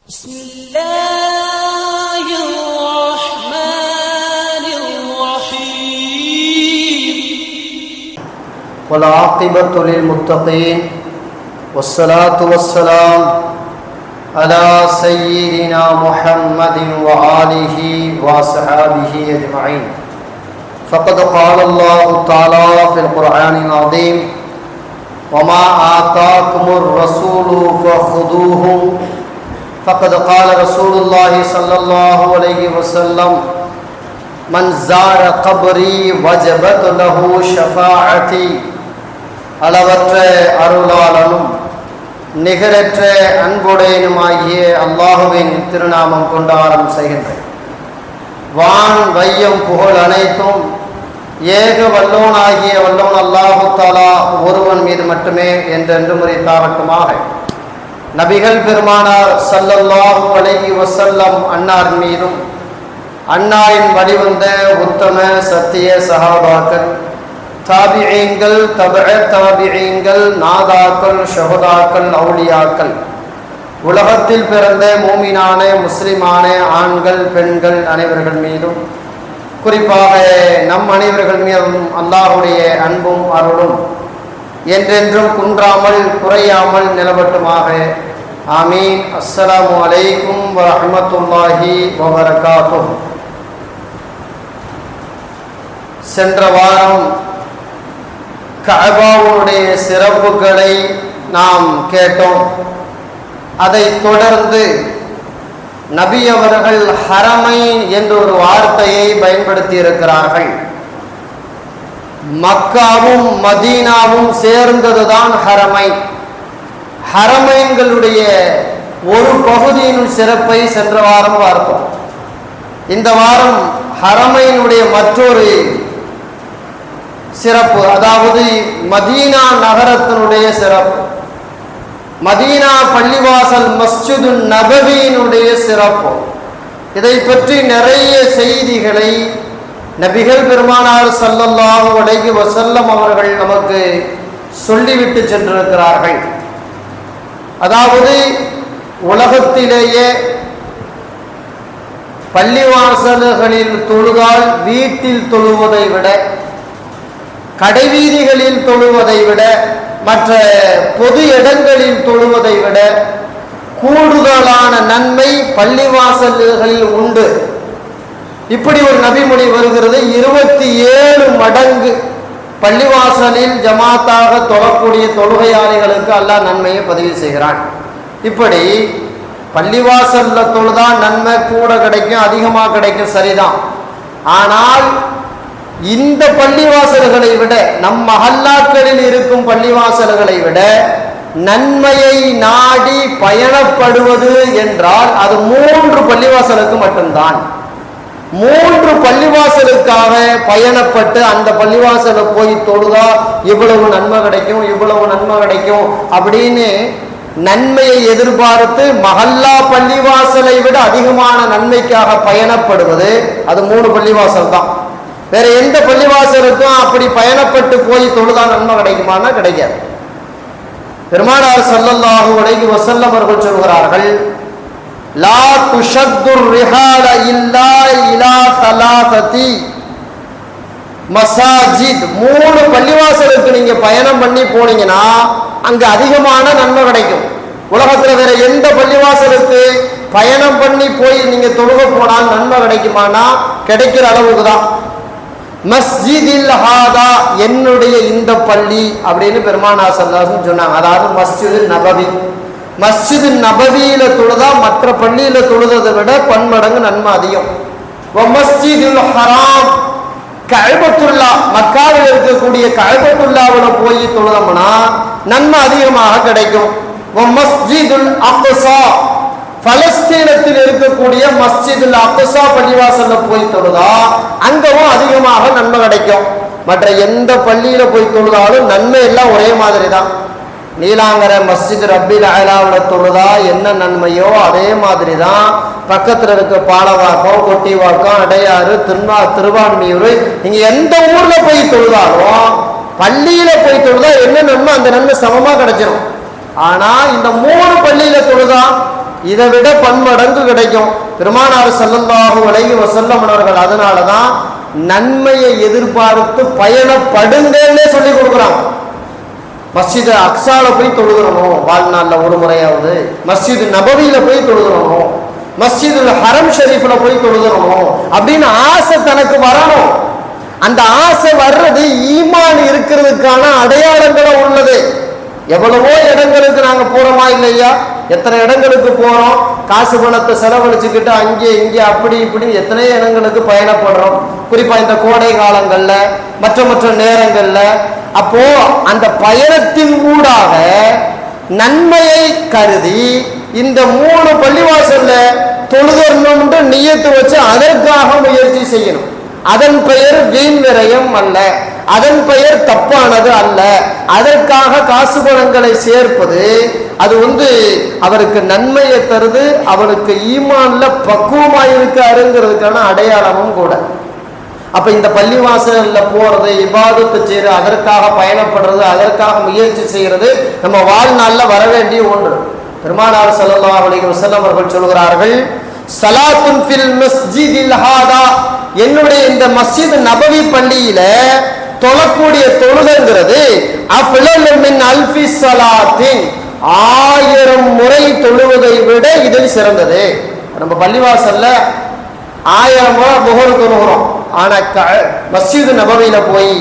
بسم الله الرحمن الرحيم والعاقبة للمتقين والصلاة والسلام على سيدنا محمد وآله وصحبه أجمعين. فقد قال الله تعالى في القرآن العظيم: وما آتاكم الرسول فخذوه. فقد قال رسول الله صلى الله عليه وسلم: من زار قبري وجبت له شفاعتي. அளவற்ற அருளாளனும் நிகரற்ற அன்புடையனுமாகிய அல்லாஹுவின் திருநாமம் கொண்டு ஆரம்பம் செய்கின்றேன். வான் வையம் புகழ் அனைத்தும் ஏக வல்லோனாகிய வல்லோன் அல்லாஹு தஆலா ஒருவன் மீது மட்டுமே என்றென்று முறைத்தாகட்டுமாக. நபிகள் பெருமானார் ஸல்லல்லாஹு அலைஹி வஸல்லம் அன்னார் மீதும் அன்னாரின் வழிவந்த உத்தம சத்திய சஹாபாக்கள், தாபிஈன்கள், தபஅ தாபிஈன்கள், நாதாக்கள், ஷஹதாக்கள், அவுலியாக்கள், உலகத்தில் பிறந்த மூமினான முஸ்லிமான ஆண்கள் பெண்கள் அனைவர்கள் மீதும், குறிப்பாக நம் அனைவர்கள் மீதும் அல்லாஹ்வுடைய அன்பும் அருளும் என்றென்றும் குன்றாமல் குறையாமல் நிலவட்டுமாக. ஆமீன். அஸ்ஸலாமு அலைக்கும் வரஹ்மத்துல்லாஹி வபரகாத்துஹு. சென்ற வாரம் கஅபாவுடைய சிறப்புகளை நாம் கேட்டோம். அதைத் தொடர்ந்து நபி அவர்கள் ஹரமை என்ற ஒரு வார்த்தையை பயன்படுத்தி இருக்கிறார்கள். மக்காவும் மதீனாவும் சேர்ந்ததுதான் ஹரமை. ஹரமைன்களுடைய ஒரு பகுதியின் சிறப்பை சென்ற வாரம் பார்த்தோம். இந்த வாரம் ஹரமையினுடைய மற்றொரு சிறப்பு, அதாவது மதீனா நகரத்தினுடைய சிறப்பு, மதீனா பள்ளிவாசல் மஸ்ஜிது நபவியினுடைய சிறப்பு. இதை பற்றி நிறைய செய்திகளை நபிகள் பெருமானார் ஸல்லல்லாஹு அலைஹி வஸல்லம் அவர்கள் நமக்கு சொல்லிவிட்டு சென்றிருக்கிறார்கள். அதாவது உலகத்திலேயே பள்ளிவாசல்களில் தொழுதால் வீட்டில் தொழுவதை விட, கடைவீதிகளில் தொழுவதை விட, மற்ற பொது இடங்களில் தொழுவதை விட கூடுதலான நன்மை பள்ளிவாசல்களில் உண்டு. இப்படி ஒரு நபிமொழி வருகிறது. 27 மடங்கு பள்ளிவாசலில் ஜமாத்தாக தொழக்கூடிய தொழுகையாளிகளுக்கு அல்லாஹ் நன்மையை பதிவு செய்கிறான். இப்படி பள்ளிவாசல்ல தொழுதா நன்மை கூட கிடைக்கும், அதிகமாக கிடைக்கும், சரிதான். ஆனால் இந்த பள்ளிவாசல்களை விட, நம் மஹல்லாக்களில் இருக்கும் பள்ளிவாசல்களை விட நன்மையை நாடி பயணப்படுவது என்றால் அது 3 பள்ளிவாசலுக்கு மட்டும்தான். 3 பள்ளிவாசலுக்காக பயணப்பட்டு அந்த பள்ளிவாசலை போய் தொழுதா இவ்வளவு நன்மை கிடைக்கும், இவ்வளவு நன்மை கிடைக்கும் அப்படின்னு நன்மையை எதிர்பார்த்து மஹல்லா பள்ளிவாசலை விட அதிகமான நன்மைக்காக பயணப்படுவது அது 3 பள்ளிவாசல் தான். வேற எந்த பள்ளிவாசலுக்கும் அப்படி பயணப்பட்டு போய் தொழுதா நன்மை கிடைக்குமானா கிடைக்காது. பெருமானார் ஸல்லல்லாஹு அலைஹி வஸல்லம் அவர்கள் சொல்கிறார்கள்: லா துஷத்துர் ரிஹால இல்லா இலா ஸலாஸதி மசாஜித். 3 பள்ளிவாசலுக்கு நீங்க பயணம் பண்ணி போனீங்கன்னா அங்க அதிகமான நன்மை கிடைக்கும். உலகத்துல வேற எந்த பள்ளிவாசலுக்கு பயணம் பண்ணி போய் நீங்க தொழுக போனால் நன்மை கிடைக்குமானா கிடைக்கிற அளவுக்கு தான். மஸ்ஜிதில் ஹாதா, என்னுடைய இந்த பள்ளி அப்படின்னு பெருமானார் ஸல்லல்லாஹு அலைஹி வஸல்லம் சொன்னாங்க. அதாவது மஸ்ஜிது நபவி, மஸ்ஜிது நபவியில தொழுதா மற்ற பள்ளியில தொழுதை விட பன்மடங்கு நன்மை அதிகம். மஸ்ஜிதுல் ஹராம், கஅபத்துல்லா, மக்காவில் இருக்கக்கூடிய கஅபத்துல்லாவில் போய் தொழுதோம்னா நன்மை அதிகமாக கிடைக்கும். மஸ்ஜிதுல் அக்ஸா, பலஸ்தீனத்தில் இருக்கக்கூடிய மஸ்ஜிதுல் அக்ஸா பள்ளிவாசல்ல போய் தொழுதா அங்கவும் அதிகமாக நன்மை கிடைக்கும். மற்ற எந்த பள்ளியில போய் தொழுதாலும் நன்மை எல்லாம் ஒரே மாதிரி தான். நீலாங்கர மஸ்ஜித் ரப்பில் அலாவில் தொழுதா என்ன நன்மையோ அதே மாதிரி தான் பக்கத்தில் இருக்க பாலவாக்கம், கொட்டிவாக்கம், அடையாறு, திருவான்மியூர், நீங்க எந்த ஊர்ல போய் தொழுதாலும் பள்ளியில போய் தொழுதா என்ன நன்மை அந்த நன்மை சமமா கிடைச்சிடும். ஆனா இந்த 3 பள்ளியில தொழுதா இதை விட பன்மடங்கு கிடைக்கும். பெருமானார் ஸல்லல்லாஹு அலைஹி வஸல்லம் அவர்கள் அதனாலதான் நன்மையை எதிர்பார்த்து பயணப்படுங்கன்னே சொல்லி கொடுக்குறாங்க. மஸ்ஜித் அக்ஸால போய் தொழுகிறணும், வாழ்நாள்ல ஒரு முறையாவது. மஸ்ஜித் நபவியில போய் தொழுகிறணும், மஸ்ஜிதுல் ஹரம் ஷரீஃப்ல போய் தொழுகிறணும் அப்படின்னு ஆசை தனக்கு வரணும். அந்த ஆசை வர்றது ஈமான் இருக்கிறதுக்கான அடையாளங்களும் உள்ளது. எவ்வளவோ இடங்களுக்கு நாங்க போறோமா இல்லையா? எத்தனை இடங்களுக்கு போறோம், காசு பணத்தை செலவழிச்சுக்கிட்டு அங்கே இங்கே அப்படி இப்படி எத்தனையோ இடங்களுக்கு பயணப்படுறோம். குறிப்பா இந்த கோடை காலங்கள்ல மற்ற மற்ற நேரங்கள்ல. அப்போ அந்த பயணத்தின் ஊடாக நன்மையை கருதி இந்த 3 பள்ளிவாசல்ல தொழுதரணும்னு நியத்து வச்சு அதற்காக முயற்சி செய்யணும். அதன் பெயர் வீண் விரயம் அல்ல, அதன் பெயர் தப்பானது அல்ல. அதற்காக காசு பணங்களை சேர்ப்பது அது அவருக்கு நன்மையை தருது, அவருக்கு ஈமான்ல பக்குவமாயிருக்காருங்கிறதுக்கான அடையாளமும் கூட. அப்ப இந்த பள்ளிவாசல்ல போறது, இபாதத்து செய்யறது, அதற்காக பயணப்படுறது, அதற்காக முயற்சி செய்யறது நம்ம வாழ்நாள்ல வர வேண்டிய ஒன்று. பெருமானார் ஸல்லல்லாஹு அலைஹி வஸல்லம் அவர்கள் சொல்கிறார்கள், ஸலாத்துன் ஃபில் மஸ்ஜிதில் ஹாதா, என்னுடைய இந்த மஸ்ஜித் நபவி பள்ளியில தொழக்கூடிய தொழுகைங்கிறது அஃலலு மின் அல்ஃபி ஸலாத்தின், 1000 முறை தொழுவதை விட இதில் சிறந்தது. நம்ம பள்ளிவாசல்ல 1000 முறை லுஹர் தொழுகிறோம். ஆனா மஸ்ஜித் நபவியில போய்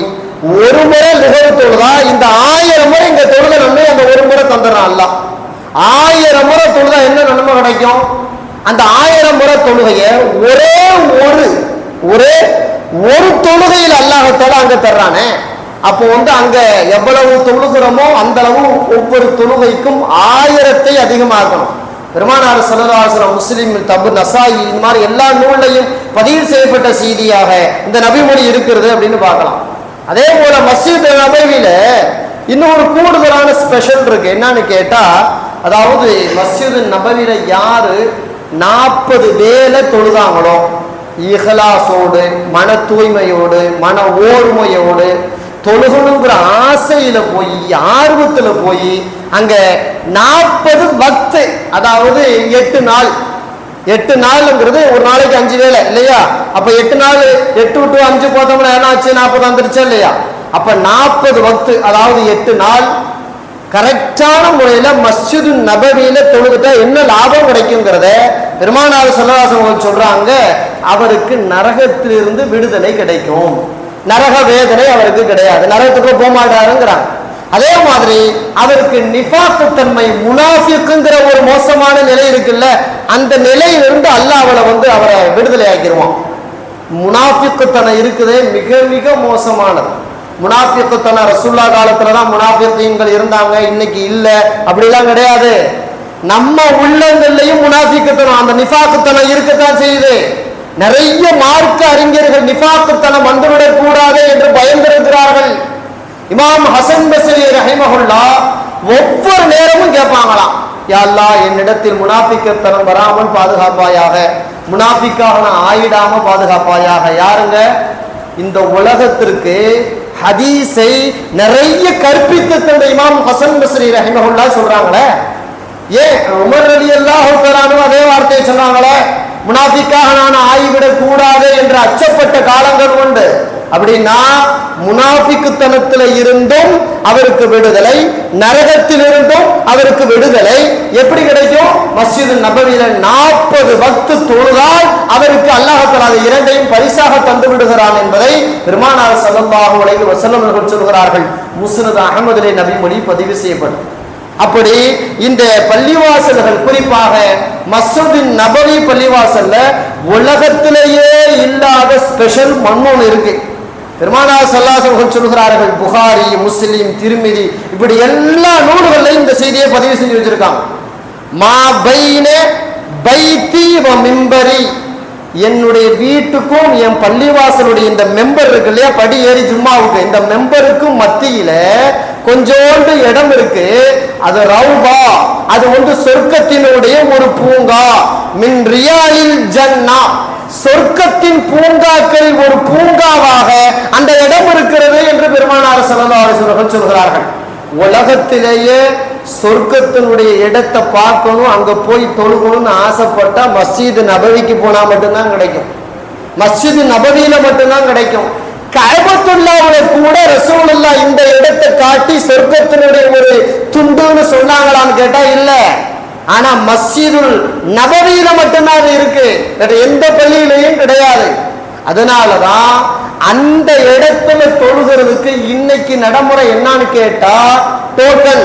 ஒரு முறை லுஹர் தொழுதா இந்த 1000 முறை இங்க தொழுத நன்மை அந்த ஒரு முறை தந்துடுறான் அல்லாஹ். 1000 முறை தொழுதா என்ன நன்மை கிடைக்கும்? அந்த 1000 முறை தொழுகைய ஒரே ஒரு தொழுகையில் அல்லாஹ்தால அங்க தர்றானே. அப்போ அங்க எவ்வளவு தொழுகிறோமோ அந்த அளவு ஒவ்வொரு தொழுகைக்கும் 1000ஐ அதிகமாக்கணும். பெருமானார் ஸல்லல்லாஹு அலைஹி வஸல்லம், முஸ்லிம், தபு, நசாயி இந்த மாதிரி எல்லா நூல்லையும் பதிவு செய்யப்பட்ட செய்தியாக இந்த நபிமொழி இருக்கிறது அப்படின்னு பார்க்கலாம். அதே போல மஸ்ஜித் நபவியில இன்னொரு கூடுதலான ஸ்பெஷல் இருக்கு. என்னன்னு கேட்டா, அதாவது மஸ்ஜித் நபவியில யாரு 40 வேளை தொழுதாங்களோ இஹ்லாஸோடு, மன தூய்மையோடு, மன ஓர்மையோடு தொழுகணுங்கிற ஆசையில போய், ஆர்வத்துல போய் அங்க 40 வக்து, அதாவது 8 நாள், 8 நாள்ங்கிறது ஒரு நாளைக்கு 5 வேளை இல்லையா? அப்ப 8 நாள் 8 டு 5 போட்டோம்னா என்ன ஆச்சு? 40 வந்துருச்சா இல்லையா? அப்ப 40 வக்து, அதாவது 8 நாள் கரெக்டான முறையில மஸ்ஜிது நபவியில தொழுதுட்டா என்ன லாபம் கிடைக்குங்கிறத பெருமானார் ஸல்லல்லாஹு அலைஹி வஸல்லம் சொல்றாங்க. அவருக்கு நரகத்திலிருந்து விடுதலை கிடைக்கும், நரக வேதனை அவருக்கு கிடையாது, நரகத்துக்கு போக மாட்டாருங்கிறாங்க. அதே மாதிரி அவருக்கு நிஃபாக்கு தன்மை, முனாஃபிக்குங்கிற ஒரு மோசமான நிலை இருக்குல்ல, அந்த நிலையிலிருந்து அல்லாஹ் அவரை விடுதலை ஆக்கிடுவான். முனாஃபிக்குத்தனம் இருக்குதே மிக மிக மோசமானது. முனாஃபிக்குத்தனம் ரசூலுல்லாஹ் காலத்துலதான் முனாஃபிகீன்கள் இருந்தாங்க, இன்னைக்கு இல்ல, அப்படிலாம் கிடையாது. நம்ம உள்ளங்கள்லயும் முனாஃபிக்குத்தனம், அந்த நிஃபாக்குத்தனம் இருக்கத்தான் செய்யுது. நிறைய மார்க்க அறிஞர்கள் நிஃபாக்குத்தனம் வந்துவிடக் கூடாது என்று பயந்திருக்கிறார்கள். இமாம் ஹசன் பஸ்ரி ரஹிமஹுல்லாஹ் ஒவ்வொரு நேரமும் கேட்பாங்களாம், யா அல்லாஹ் என்னிடத்தில் முனாஃபிக்குத்தனம் வராமல் பாதுகாப்பாயாக, முனாஃபிக்காக நான் ஆயிடாம பாதுகாப்பாயாக. யாருங்க? இந்த உலகத்திற்கு ஹதீஸை நிறைய கற்பித்து தந்த இமாம் ஹசன் பஸ்ரி ரஹிமஹுல்லாஹ் சொல்றாங்களே. ஏன் உமர் ரலியல்லாஹு தஆலா அதே வார்த்தையை சொன்னாங்களே, முனாஃபிக்காக நான் ஆகிவிடக் கூடாது என்று அச்சப்பட்ட காலங்கள் உண்டு. அப்படின்னா முனாஃபிக்குத்தனத்தில் இருந்தும் அவருக்கு விடுதலை, நரகத்தில் இருந்தும் அவருக்கு விடுதலை எப்படி கிடைக்கும்? மஸ்ஜித் நபவியில 40 வக்து தொழுதால் அவருக்கு அல்லாஹ் தஆலா இரண்டையும் பரிசாக தந்து விடுகிறான் என்பதை பெருமானார் ஸல்லல்லாஹு அலைஹி வஸல்லம் அவர்கள் சொல்கிறார்கள். முஸ்னத் அஹ்மதிலே நபிமொழி பதிவு செய்யப்படும். அப்படி இந்த பள்ளிவாசல்கள், குறிப்பாக மஸ்ஜித் நபவி பள்ளிவாசல்ல உலகத்திலேயே இல்லாத ஸ்பெஷல் மண்ணொன்று இருக்கு. பெருமானார் ஸல்லல்லாஹு அலைஹி வஸல்லம் சொல்கிறார்கள், புகாரி, முஸ்லிம், திர்மிதி இப்படி எல்லா நூல்களையும் இந்த செய்தியை பதிவு செஞ்சு வச்சிருக்காங்க. மா பைன பைத்தி வ மிம்பரி, என்னுடைய வீட்டுக்கும் என் பள்ளிவாசலுடைய இந்த மெம்பர் இருக்கு இல்லையா, படி ஏறி ஜும்மாவுக்கு, இந்த மெம்பருக்கும் மத்தியில கொஞ்சோண்டு இடம் இருக்கு. அது ரௌபா, அது சொர்க்கத்தினுடைய ஒரு பூங்கா. மின் ரியாலில் ஜன்னா, சொர்க்கத்தின் பூங்காக்களில் ஒரு பூங்காவாக அந்த இடம் இருக்கிறது என்று பெருமானார் ஸல்லல்லாஹு அலைஹி வஸல்லம் சொல்கிறார்கள். உலகத்திலேயே சொர்க்கத்தினுடைய இடத்தை பார்க்கணும், அங்க போய் தொழுகணும்னு ஆசைப்பட்டா மஸ்ஜித் நபவிக்கு போனா மட்டும்தான் கிடைக்கும். மஸ்ஜித் நபவியில மட்டும்தான் கிடைக்கும். கஅபத்துல்லாஹ்வுல கூட ரசூலுல்லாஹ் இந்த இடத்தை காட்டி சொர்க்கத்தினுடைய ஒரு துண்டுன்னு சொன்னாங்களான்னு கேட்டா இல்ல. ஆனா மஸ்ஜிதுல் நபவியில மட்டும்தான் அது இருக்கு, வேற எந்த பள்ளியிலையும் கிடையாது. அதனாலதான் அந்த இடத்துல தொழுகிறதுக்கு இன்னைக்கு நடைமுறை என்னன்னு கேட்டா டோக்கன்,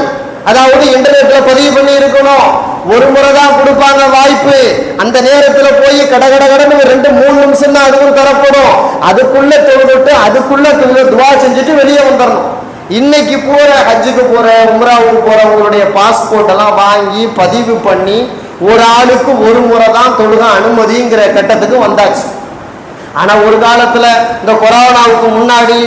அதாவது இன்டர்நெட்ல பதிவு பண்ணி இருக்கணும். ஒரு முறை தான் கொடுப்பாங்க வாய்ப்பு. அந்த நேரத்துல போய் கடகடன்னு 2-3 நிமிஷம் தான் அதுவும் தரப்படும். அதுக்குள்ள தொழுதுட்டு அதுக்குள்ள துவா செஞ்சுட்டு வெளியே வந்துடணும். இன்னைக்கு போற ஹஜ்ஜுக்கு போற உம்ராவுக்கு போறவங்களுடைய பாஸ்போர்ட் எல்லாம் வாங்கி பதிவு பண்ணி ஒரு ஆளுக்கு ஒரு முறை தான் தொழுக அனுமதிங்கிற கட்டத்துக்கு வந்தாச்சு. ஆனா ஒரு காலத்துல இந்த கொரோனாவுக்கு முன்னாடி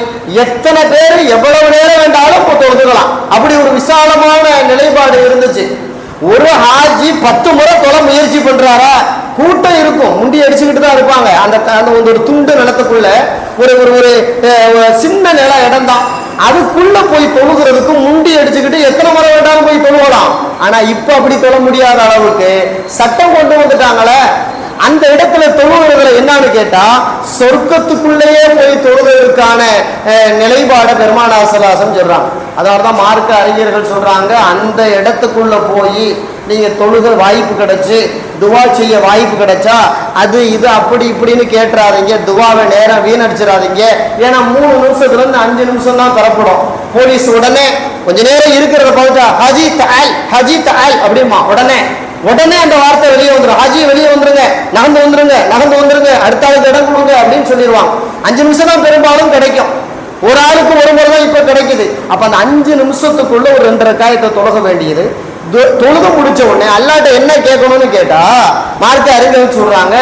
எத்தனை பேர் எவ்வளவு நேரம் வேண்டாலும் இப்போ தொழுதுக்கலாம், அப்படி ஒரு விசாலமான நிலைப்பாடு இருந்துச்சு. ஒரு ஹாஜி 10 முறை தொலை முயற்சி பண்றாரா, கூட்டம் இருக்கும், முண்டி அடிச்சுக்கிட்டு தான் இருப்பாங்க. அந்த ஒரு துண்டு நிலத்துக்குள்ள ஒரு ஒரு சின்ன நில இடம் தான், அதுக்குள்ள போய் தொழுகிறதுக்கு முண்டி அடிச்சுக்கிட்டு எத்தனை முறை வேண்டாலும் போய் தொழுவலாம். ஆனா இப்ப அப்படி தொழ முடியாத அளவுக்கு சட்டம் கொண்டு வந்துட்டாங்களே. அந்த இடத்துல தொழுகிறதுல என்னன்னு கேட்டா சொர்க்கத்துக்குள்ளேயே போய் தொழுவதற்கான நிலைப்பாட பெருமானார் ஸல்லல்லாஹு அலைஹி வஸல்லம் சொல்றாங்க. அதனாலதான் மார்க்க அறிஞர்கள் சொல்றாங்க, அந்த இடத்துக்குள்ள போய் நீங்க தொழுக வாய்ப்பு கிடைச்சு துவா செய்ய வாய்ப்பு கிடைச்சா அது இது அப்படி இப்படின்னு கேட்டுறாதீங்க, துவாவை நேரம் வீணடிச்சிடாதீங்க. ஏன்னா 3 நிமிஷத்துல இருந்து 5 நிமிஷம் தான் தரப்படும். போலீஸ் உடனே கொஞ்ச நேரம் இருக்கிறத பார்த்தா ஹஜி தஆல் அப்படிமா உடனே அந்த வார்த்தை வெளியே வந்துடும். ஹாஜி வெளியே வந்துருங்க, நகர்ந்து வந்துருங்க, அடுத்த ஆளுக்கு இடம் கொடுங்க அப்படின்னு சொல்லிடுவாங்க. 5 நிமிஷம் தான் பெரும்பாலும் கிடைக்கும். ஒரு ஆளுக்கு ஒரு முறை தான் இப்ப கிடைக்குது. அப்ப அந்த 5 நிமிஷத்துக்குள்ள ஒரு 2 ரக்காயத்தை தொழுக வேண்டியது. தொழுக முடிச்ச உடனே அல்லாஹ்ட்ட என்ன கேட்கணும்னு கேட்டா மார்க்க அறிஞர்கள் சொல்றாங்க,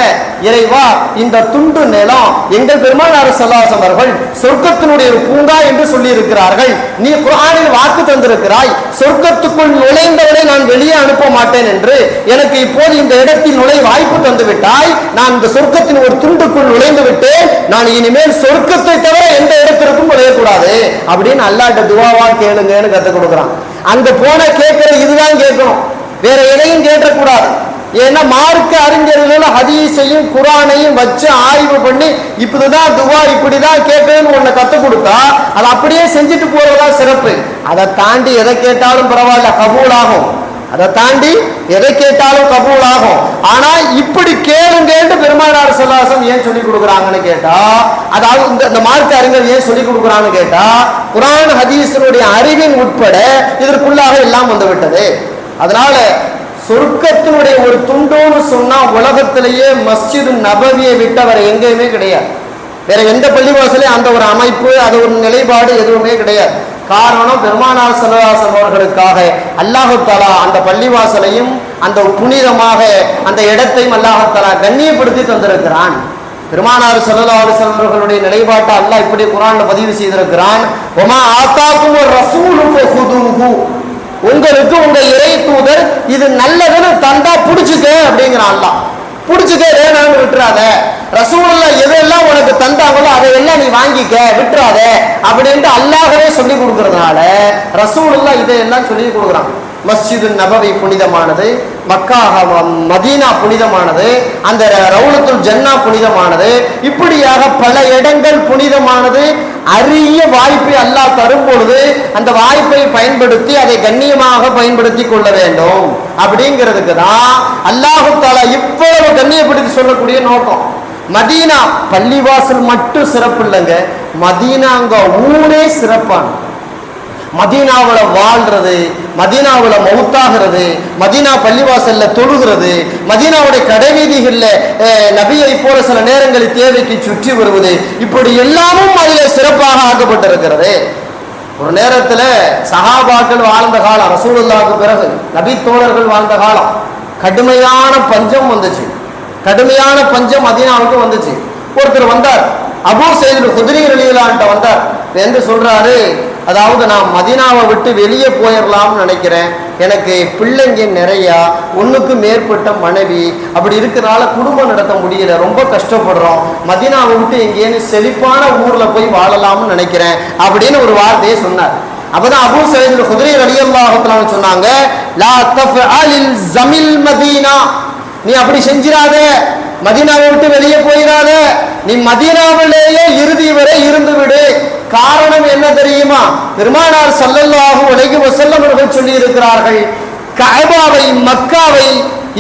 இறைவா இந்த துண்டு நிலம் எங்கள் பெருமானார் ஸல்லல்லாஹு அலைஹி வஸல்லம் அவர்கள் சொர்க்கத்தினுடைய ஒரு பூங்கா என்று சொல்லி இருக்கிறார்கள். நீ குர்ஆனில் வாக்கு தந்திருக்கிறாய், சொர்க்கத்துக்குள் நுழைந்தவரை நான் வெளியே அனுப்ப மாட்டேன் என்று. எனக்கு இப்போது இந்த இடத்தில் நுழை வாய்ப்பு தந்து விட்டாய். நான் இந்த சொர்க்கத்தின் ஒரு துண்டுக்குள் நுழைந்து விட்டேன். நான் இனிமேல் சொர்க்கத்தை தவிர எந்த இடத்திற்கும் நுழையக்கூடாது அப்படின்னு அல்லாஹ்ட்ட துஆவா கேளுங்கன்னு கற்றுக் கொடுக்குறான். அங்க போன கேட்கிற இதுதான் கேட்கணும், வேற எதையும் கேட்கக்கூடாது. ஏன்னா மார்க்க அறிஞர்கள் ஹதீஸையும் குர்ஆனையும் வச்சு ஆய்வு பண்ணி இப்படிதான் துவா இப்படிதான் கேட்கணும்னு ஒண்ணு கத்துக் கொடுத்தா அதை அப்படியே செஞ்சுட்டு போறதா சிறப்பு. அதை தாண்டி எதை கேட்டாலும் பரவாயில்ல, கபூலாகும். அதை தாண்டி எதை கேட்டாலும் கபூல் ஆகும். ஆனா இப்படி கேளுங்கன்னு பெருமானார் ஸல்லல்லாஹு அலைஹி வஸல்லம் ஏன் சொல்லி கொடுக்குறாங்கன்னு கேட்டா, அதாவது இந்த மார்க்க அறிஞர் ஏன் சொல்லி கொடுக்குறாங்கன்னு கேட்டா குர்ஆன் ஹதீஸினுடைய அறிவின் உட்பட இதற்குள்ளாக எல்லாம் வந்து விட்டது. அதனால சொர்க்கத்தினுடைய ஒரு துண்டோன்னு சொன்னா உலகத்திலேயே மஸ்ஜிது நபவியை விட்டவர் எங்கேயுமே கிடையாது. வேற எந்த பள்ளிவாசலையும் அந்த ஒரு அமைப்பு, அது ஒரு நிலைப்பாடு எதுவுமே கிடையாது. காரணம் பெருமானார் ஸல்லல்லாஹு அலைஹி வஸல்லம் அவர்களுக்காக அல்லாஹ் தஆலா அந்த பள்ளிவாசலையும் அந்த புனிதமாக அந்த இடத்தையும் அல்லாஹ் தஆலா கண்ணியப்படுத்தி தந்திருக்கிறான். பெருமானார் ஸல்லல்லாஹு அலைஹி வஸல்லம் அவர்களுடைய நிலைப்பாட்டை அல்லாஹ் இப்படி குர்ஆன்ல பதிவு செய்திருக்கிறான், வமா ஆதாகுமுர் ரசூலு ஃபஹுதுஹு, உங்களுக்கு உங்க இறை தூதர் இது நல்லதுன்னு தந்தா புடிச்சுக்க அப்படிங்கிறான். அல்லாஹ் புடிச்சுக்க, வேணான்னு விட்டுறாத. ரசூலுல்லாஹ் எதெல்லாம் உனக்கு தந்தாங்களோ அதையெல்லாம் நீ வாங்கிக்க, விட்டுறாத அப்படின்ட்டு அல்லாஹ்வே சொல்லி கொடுக்கறதுனால ரசூலுல்லாஹ் இதையெல்லாம் சொல்லி கொடுக்குறான். மஸ்ஜிது நபவி புனிதமானது, மக்கா மதீனா புனிதமானது, அந்த ரவுலத்துல் ஜன்னா புனிதமானது, இப்படியாக பல இடங்கள் புனிதமானது. அரிய வாய்ப்பை அல்லாஹ் தரும் பொழுது அந்த வாய்ப்பை பயன்படுத்தி அதை கண்ணியமாக பயன்படுத்தி கொள்ள வேண்டும் அப்படிங்கிறதுக்கு தான் அல்லாஹ் தஆலா இவ்வளவு கண்ணியப்படுத்தி சொல்லக்கூடிய நோக்கம். மதீனா பள்ளிவாசல் மட்டும் சிறப்பு இல்லைங்க, மதீனாங்க ஊரே சிறப்பான. மதீனாவுல வாழ்றது, மதீனாவுல மௌத்தாகிறது, மதீனா பள்ளிவாசல்ல தொழுகிறது, மதீனாவுடைய கடைவீதிகள்ல நபியை போல சில நேரங்களில் தேவைக்கு சுற்றி வருவது, இப்படி எல்லாமும் அதில் சிறப்பாக ஆக்கப்பட்டிருக்கிறது. ஒரு நேரத்துல சஹாபாக்கள் வாழ்ந்த காலம், ரசூலுல்லாஹ்வுக்கு பிறகு நபி தோழர்கள் வாழ்ந்த காலம், கடுமையான பஞ்சம் வந்துச்சு. கடுமையான பஞ்சம் மதீனாவுக்கு வந்துச்சு. ஒருத்தர் வந்தார், அபூ சயீத் குத்ரி ரலியல்லாஹு அன்ஹு வந்தார். என்று சொல்றாரு, அதாவது நான் மதீனாவை விட்டு வெளியே போயிடலாம்னு நினைக்கிறேன், எனக்கு பிள்ளைங்க நிறையா, 1க்கு மேற்பட்ட மனைவி, அப்படி இருக்கிறனால குடும்பம் நடத்த முடியல, ரொம்ப கஷ்டப்படுறோம், மதீனாவை விட்டு எங்கேன்னு செழிப்பான ஊர்ல போய் வாழலாம்னு நினைக்கிறேன் அப்படின்னு ஒரு வார்த்தையை சொன்னார். அப்பதான் அபூ சயீத் குத்ரி ரலியல்லாஹு தஆலா சொன்னாங்க, லா தஃஅலில் ஜமில் மதீனா, நீ அப்படி செஞ்சிராத, மதீனாவை விட்டு வெளியே போயிடாத, நீ மதீனாவிலேயே இறுதி வரை இருந்து விடு. காரணம் என்ன தெரியுமா? பெருமானார் ஸல்லல்லாஹு அலைஹி வஸல்லம் அவர்கள் சொல்லி இருக்கிறார்கள், கஅபாவை மக்காவை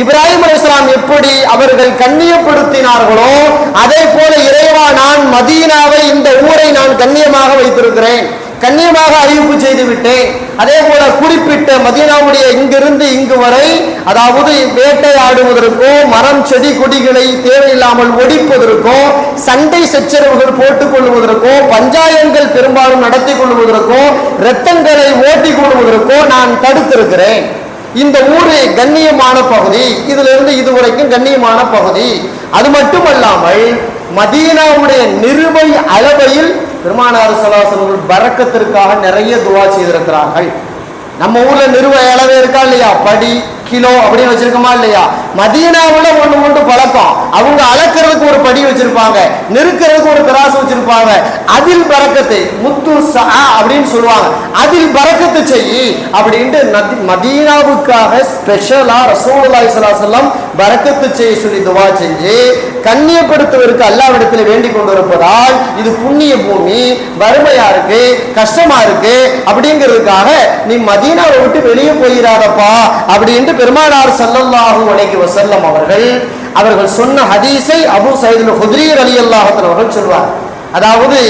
இப்ராஹிம் அலைஹிஸ்ஸலாம் எப்படி அவர்கள் கண்ணியப்படுத்தினார்களோ அதே போல இறைவா நான் மதீனாவை, இந்த ஊரை நான் கண்ணியமாக வைத்திருக்கிறேன், கண்ணியமாக அறிவிப்பு செய்து விட்டேன். அதே போல குறிப்பிட்ட மதீனாவுடைய இங்கிருந்து இங்கு வரை, அதாவது வேட்டையாடுவதற்கோ மரம் செடி கொடிகளை தேவையில்லாமல் ஒடிப்பதற்கோ சண்டை சச்சரவுகள் போட்டுக் கொள்வதற்கோ பஞ்சாயங்கள் பெரும்பாலும் நடத்தி கொள்வதற்கோ இரத்தங்களை ஓட்டிக் கொள்வதற்கோ நான் தடுத்திருக்கிறேன். இந்த ஊரு கண்ணியமான பகுதி, இதுல இருந்து இதுவரைக்கும் கண்ணியமான பகுதி. அது மட்டுமல்லாமல் மதீனாவுடைய நிறுவை அளவையில் பெருமானார் ஸல்லல்லாஹு அலைஹி வஸல்லம் பரக்கத்திற்காக நிறைய துஆ செய்திருக்கிறார்கள். நம்ம ஊர்ல நிறுவை அளவே இருக்கா இல்லையா, படி கிலோ அப்படின்னு வச்சிருக்கோமா இல்லையா? மதீனாவுல ஒண்ணு பழக்கம், அவங்க அளக்கிறதுக்கு ஒரு படி வச்சிருப்பாங்க, நெருக்கிறதுக்கு ஒரு கிராஸ் வச்சிருப்பாங்க. அதில் பரக்கத்து முத்து அப்படின்னு சொல்லுவாங்க, அதில் பரக்கத்து செய் அப்படின்ட்டு மதீனாவுக்காக ஸ்பெஷலா ரசூலுல்லாஹி ஸல்லல்லாஹு அலைஹி வஸல்லம் பரக்கத்து செய்ய சொல்லி துவா செஞ்சு கண்ணியப்படுத்துவதற்கு அல்லாஹ்விடத்தில் வேண்டிக் கொண்டிருப்பதால் இது புண்ணிய பூமி, வறுமையா இருக்கு, கஷ்டமா இருக்கு அப்படிங்கிறதுக்காக நீ மதீனாவை விட்டு வெளியே போயிடாதப்பா அப்படின்ட்டு பெருமானார் ஸல்லல்லாஹு அலைஹி வஸல்லம் அவர்கள் சொன்ன ஹதீஸை அபூ சயீத் குத்ரி ரலியல்லாஹு தஆலா அவர்கள் சொல்வார். அதாவது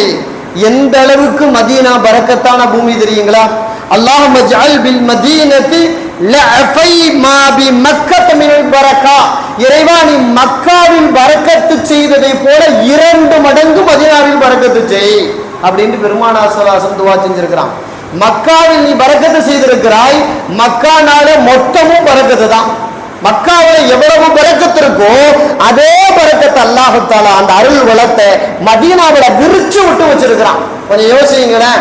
எந்த அளவுக்கு மதீனா பரக்கத்தான பூமி தெரியுங்களா? அல்லாஹும்ம ஜஅல் பில் மதீனதி லஅஃபை மா பி மக்கத் மினல் பரக்கா, இறைவா நீ மக்காவில் பரக்கத்து செய்ததை போல 2 மடங்கு மதீனாவில் பரக்கத்து செய் அப்படின்னு பெருமானார் ஸல்லல்லாஹு அலைஹி வஸல்லம் துஆ செஞ்சிருக்கிறான். மக்காவில் நீ பரக்கத்து செய்திருக்கிறாய், மக்கானால மொத்தமும் பரக்கத்து தான். மக்காவில் எவ்வளவு பரக்கத்து இருக்கோ அதே பரக்கத்து அல்லாஹ் தஆலா அந்த அருள் வளத்தை மதீனாவில விரிச்சு விட்டு வச்சிருக்கிறான். கொஞ்சம் யோசிங்களேன்,